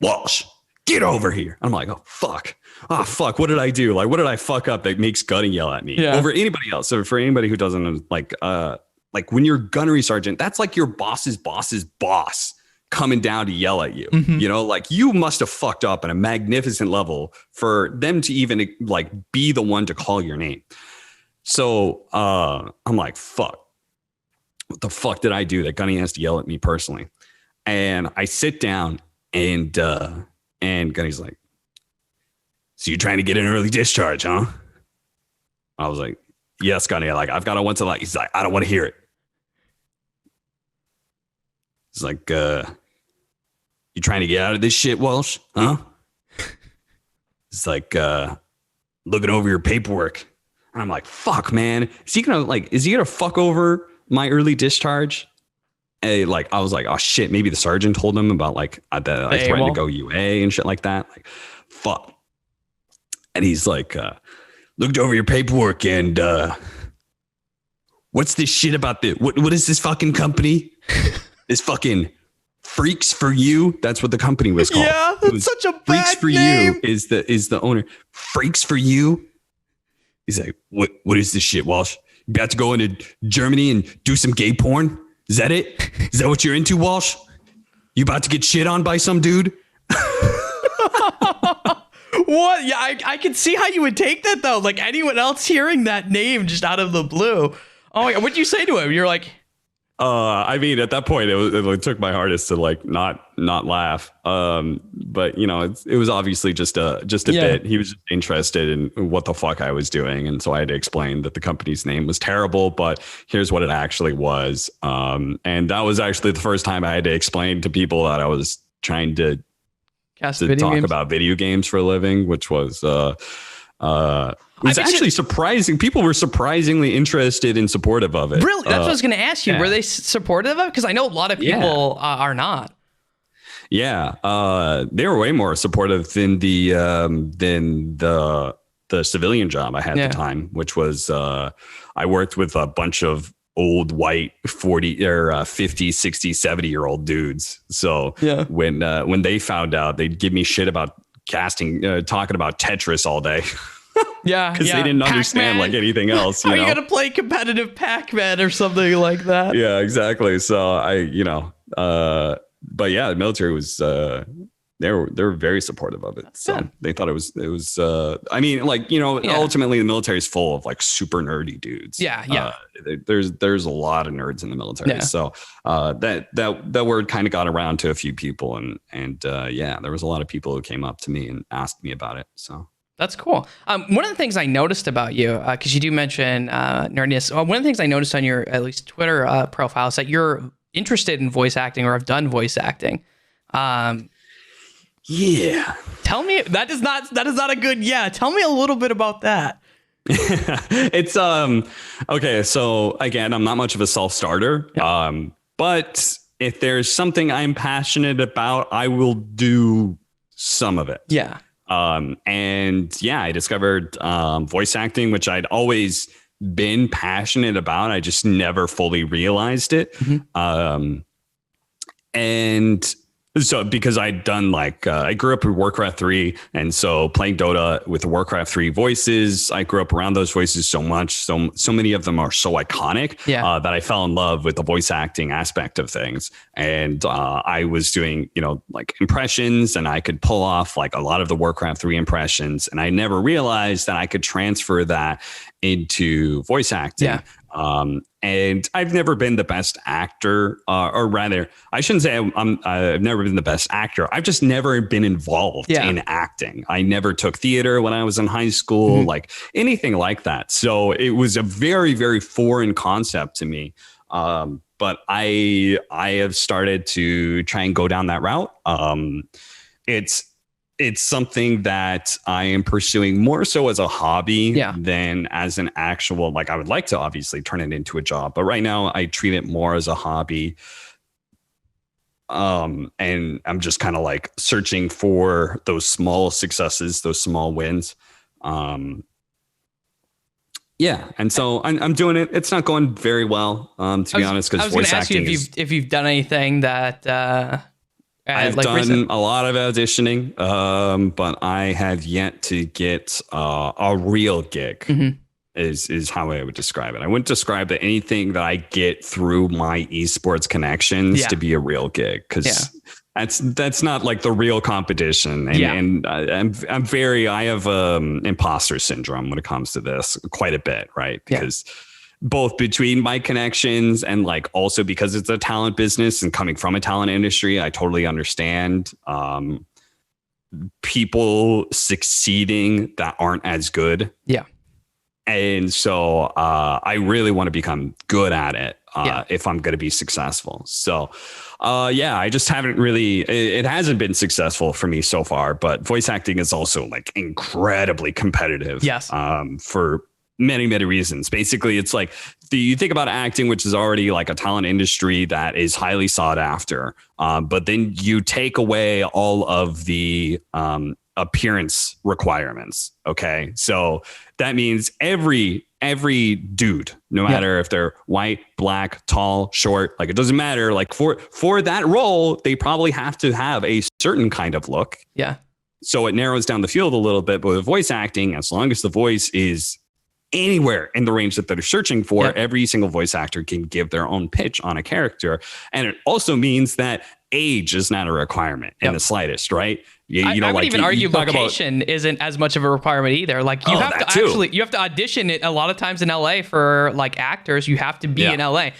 Walsh, get over here. I'm like, oh, fuck. What did I do? Like, what did I fuck up that makes Gunny yell at me over anybody else? So for anybody who doesn't like when you're gunnery sergeant, that's like your boss's boss coming down to yell at you. You know, like, you must have fucked up at a magnificent level for them to even like be the one to call your name. So I'm like, fuck, what the fuck did I do that Gunny has to yell at me personally? And I sit down, and Gunny's like, so you're trying to get an early discharge, huh? I was like, yes, Gunny, like, I've got a once a lot. He's like, I don't want to hear it. He's like, you trying to get out of this shit, Walsh? Huh? It's like, looking over your paperwork. And I'm like, fuck, man. Is he gonna fuck over my early discharge? And I was like, oh shit, maybe the sergeant told him about that I threatened to go UA and shit like that. Like, fuck. And he's like, looked over your paperwork and what's this shit about what is this fucking company? This fucking Freaks for You. That's what the company was called. Yeah, that's such a bad Freaks for name. You is the owner. Freaks for You. He's like, what is this shit, Walsh? You about to go into Germany and do some gay porn? Is that it? Is that what you're into, Walsh? You about to get shit on by some dude? What? Yeah, I can see how you would take that though. Like anyone else hearing that name just out of the blue. Oh my God, what'd you say to him? You're like, I mean, at that point, it took my hardest to not laugh. But it was obviously just a bit. He was just interested in what the fuck I was doing, and so I had to explain that the company's name was terrible, but here's what it actually was. And that was actually the first time I had to explain to people that I was trying to talk about video games for a living, which was it was actually surprising. People were surprisingly interested and supportive of it. Really? That's what I was going to ask you. Yeah. Were they supportive of it? Because I know a lot of people are not. Yeah. They were way more supportive than the civilian job I had at the time, which was I worked with a bunch of old white 40 or 50, 60, 70-year-old dudes. So when they found out, they'd give me shit about talking about Tetris all day. Yeah, because they didn't understand Pac-Man. Anything else. You gotta play competitive Pac-Man or something like that. Yeah, exactly. So but yeah, the military was they were very supportive of it. That's so good. They thought it was ultimately the military is full of super nerdy dudes. Yeah. There's a lot of nerds in the military. Yeah. So that word kind of got around to a few people, and there was a lot of people who came up to me and asked me about it. So. That's cool. One of the things I noticed about you, because you do mention nerdiness, one of the things I noticed on your at least Twitter profile is that you're interested in voice acting or have done voice acting. Yeah. Tell me that is not a good yeah. Tell me a little bit about that. It's okay. So again, I'm not much of a self-starter. Yeah. But if there's something I'm passionate about, I will do some of it. Yeah. I discovered voice acting, which I'd always been passionate about. I just never fully realized it. Mm-hmm. And so because I'd done I grew up with Warcraft 3, and so playing Dota with the Warcraft 3 voices, I grew up around those voices so much. So many of them are so iconic that I fell in love with the voice acting aspect of things. And I was doing, impressions, and I could pull off a lot of the Warcraft 3 impressions. And I never realized that I could transfer that into voice acting. Yeah. And I've never been the best actor, or rather, I shouldn't say I've never been the best actor. I've just never been involved in acting. I never took theater when I was in high school, anything like that. So it was a very, very foreign concept to me. But I have started to try and go down that route. It's something that I am pursuing more so as a hobby than as an actual, I would like to obviously turn it into a job, but right now I treat it more as a hobby. And I'm just kind of searching for those small successes, those small wins. And so I'm doing it. It's not going very well, to be honest, because voice acting if you've done anything that, I've done a lot of auditioning, but I have yet to get a real gig. Mm-hmm. Is how I would describe it. I wouldn't describe that anything that I get through my esports connections to be a real gig, because that's not the real competition. And I have imposter syndrome when it comes to this quite a bit, right? Because both between my connections and also because it's a talent business and coming from a talent industry, I totally understand people succeeding that aren't as good. Yeah. And so I really want to become good at it if I'm going to be successful. So I just haven't really, it hasn't been successful for me so far, but voice acting is also like incredibly competitive. Yes. For many, many reasons. Basically, it's like you think about acting, which is already like a talent industry that is highly sought after. But then you take away all of the appearance requirements. Okay. So that means every dude, no matter if they're white, black, tall, short, like it doesn't matter. Like for that role, they probably have to have a certain kind of look. Yeah. So it narrows down the field a little bit. But with voice acting, as long as the voice is anywhere in the range that they're searching for, every single voice actor can give their own pitch on a character. And it also means that age is not a requirement in the slightest, right? I would even argue location isn't as much of a requirement either. Like you have to you have to audition it a lot of times in LA for like actors. You have to be in LA.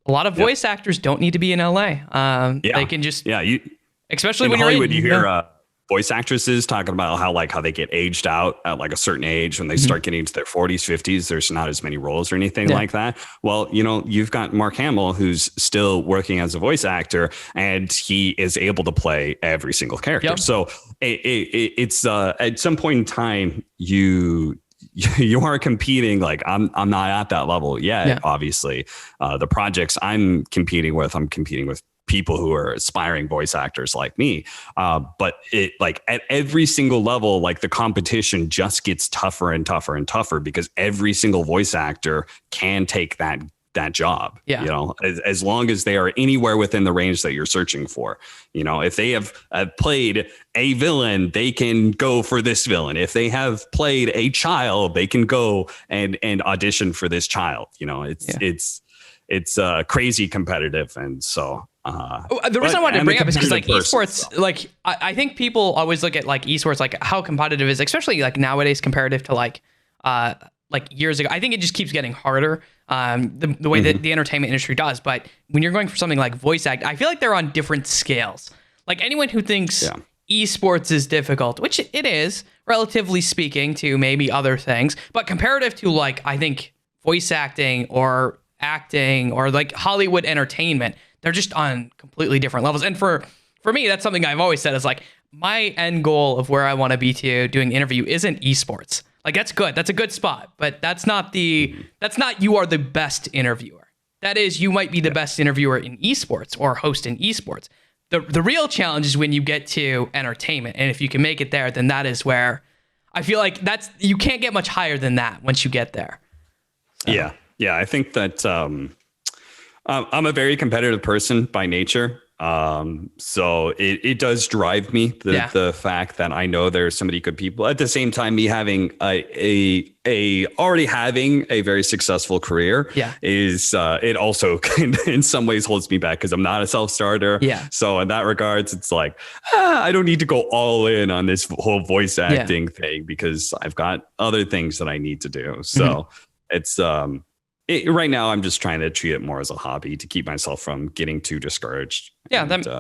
A lot of voice actors don't need to be in LA. They can just especially when Hollywood, you're in, you hear voice actresses talking about how they get aged out at like a certain age when they start getting into their 40s, 50s. There's not as many roles or anything like that. Well, you've got Mark Hamill, who's still working as a voice actor, and he is able to play every single character. So it's at some point in time, you are competing. Like I'm not at that level yet. Obviously, the projects I'm competing with people who are aspiring voice actors like me. But it like at every single level, like the competition just gets tougher and tougher and tougher because every single voice actor can take that job, as long as they are anywhere within the range that you're searching for. If they have played a villain, they can go for this villain. If they have played a child, they can go and audition for this child. It's crazy competitive. And so, the reason I wanted to bring up is because like esports, like I think people always look at like esports, like how competitive it is, especially like nowadays comparative to like years ago. I think it just keeps getting harder, the way that the entertainment industry does. But when you're going for something like voice act, I feel like they're on different scales. Like anyone who thinks esports is difficult, which it is, relatively speaking, to maybe other things, but comparative to like, I think voice acting or like Hollywood entertainment, they're just on completely different levels. And for me, that's something I've always said is like my end goal of where I want to be to doing the interview isn't esports. Like that's good. That's a good spot, but that's not you are the best interviewer. That is, you might be the best interviewer in esports or host in esports. The real challenge is when you get to entertainment. And if you can make it there, then that is where I feel like you can't get much higher than that once you get there. So. Yeah. I think that, I'm a very competitive person by nature. So it does drive me the fact that I know there's so many good people. At the same time, me having already having a very successful career is it also in some ways holds me back because I'm not a self-starter. So in that regards, it's like I don't need to go all in on this whole voice acting thing because I've got other things that I need to do. So it's right now, I'm just trying to treat it more as a hobby to keep myself from getting too discouraged. That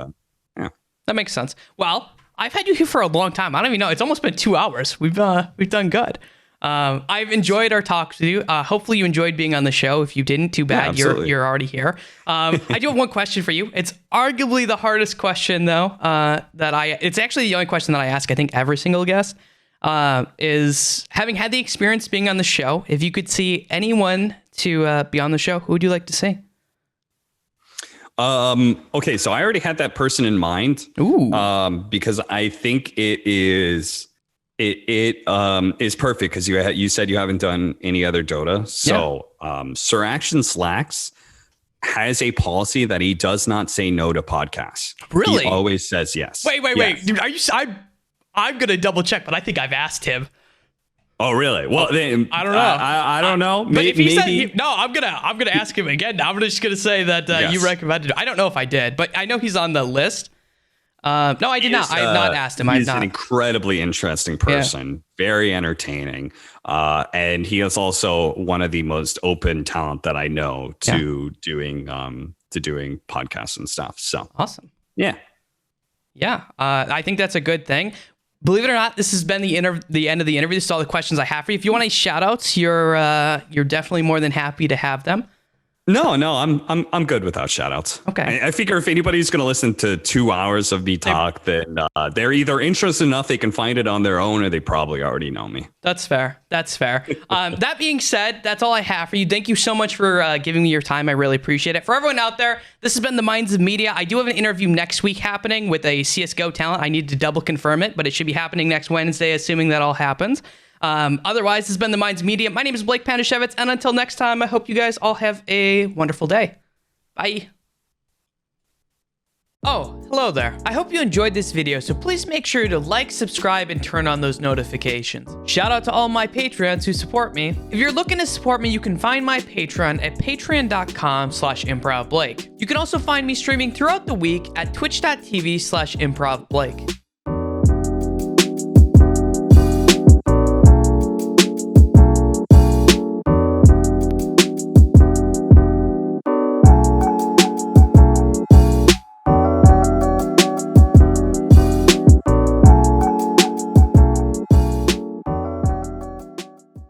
makes sense. Well, I've had you here for a long time. I don't even know. It's almost been 2 hours. We've done good. I've enjoyed our talks with you. Hopefully you enjoyed being on the show. If you didn't, too bad. You're already here. I do have one question for you. It's arguably the hardest question, though. It's actually the only question that I ask, I think, every single guest. Is having had the experience being on the show, if you could see anyone to be on the show, who would you like to see? Okay, so I already had that person in mind. Ooh. Because I think it is perfect because you said you haven't done any other Dota. So Sir Action Slacks has a policy that he does not say no to podcasts. Really? He always says yes. Wait. Dude, are you? I'm gonna double check, but I think I've asked him. Oh, really? Well, then, I don't know. I don't know. But if he said no, I'm gonna ask him again. I'm just gonna say that you recommended it. I don't know if I did, but I know he's on the list. No, I did not. I have not asked him. He's an incredibly interesting person, very entertaining, and he is also one of the most open talent that I know to doing podcasts and stuff. So awesome. Yeah. I think that's a good thing. Believe it or not, this has been the end of the interview. This is all the questions I have for you. If you want any shout outs, you're definitely more than happy to have them. No, I'm good without shout outs. Okay. I figure if anybody's going to listen to 2 hours of me talk, then they're either interested enough they can find it on their own, or they probably already know me. That's fair. That being said, that's all I have for you. Thank you so much for giving me your time. I really appreciate it. For everyone out there, this has been The Minds of Media. I do have an interview next week happening with a CSGO talent. I need to double confirm it, but it should be happening next Wednesday, assuming that all happens. Otherwise, this has been The Minds Media. My name is Blake Pandashevitz, and until next time, I hope you guys all have a wonderful day. Bye. Oh, hello there. I hope you enjoyed this video, so please make sure to like, subscribe, and turn on those notifications. Shout out to all my Patreons who support me. If you're looking to support me, you can find my Patreon at patreon.com/improvblake. You can also find me streaming throughout the week at twitch.tv/improvblake.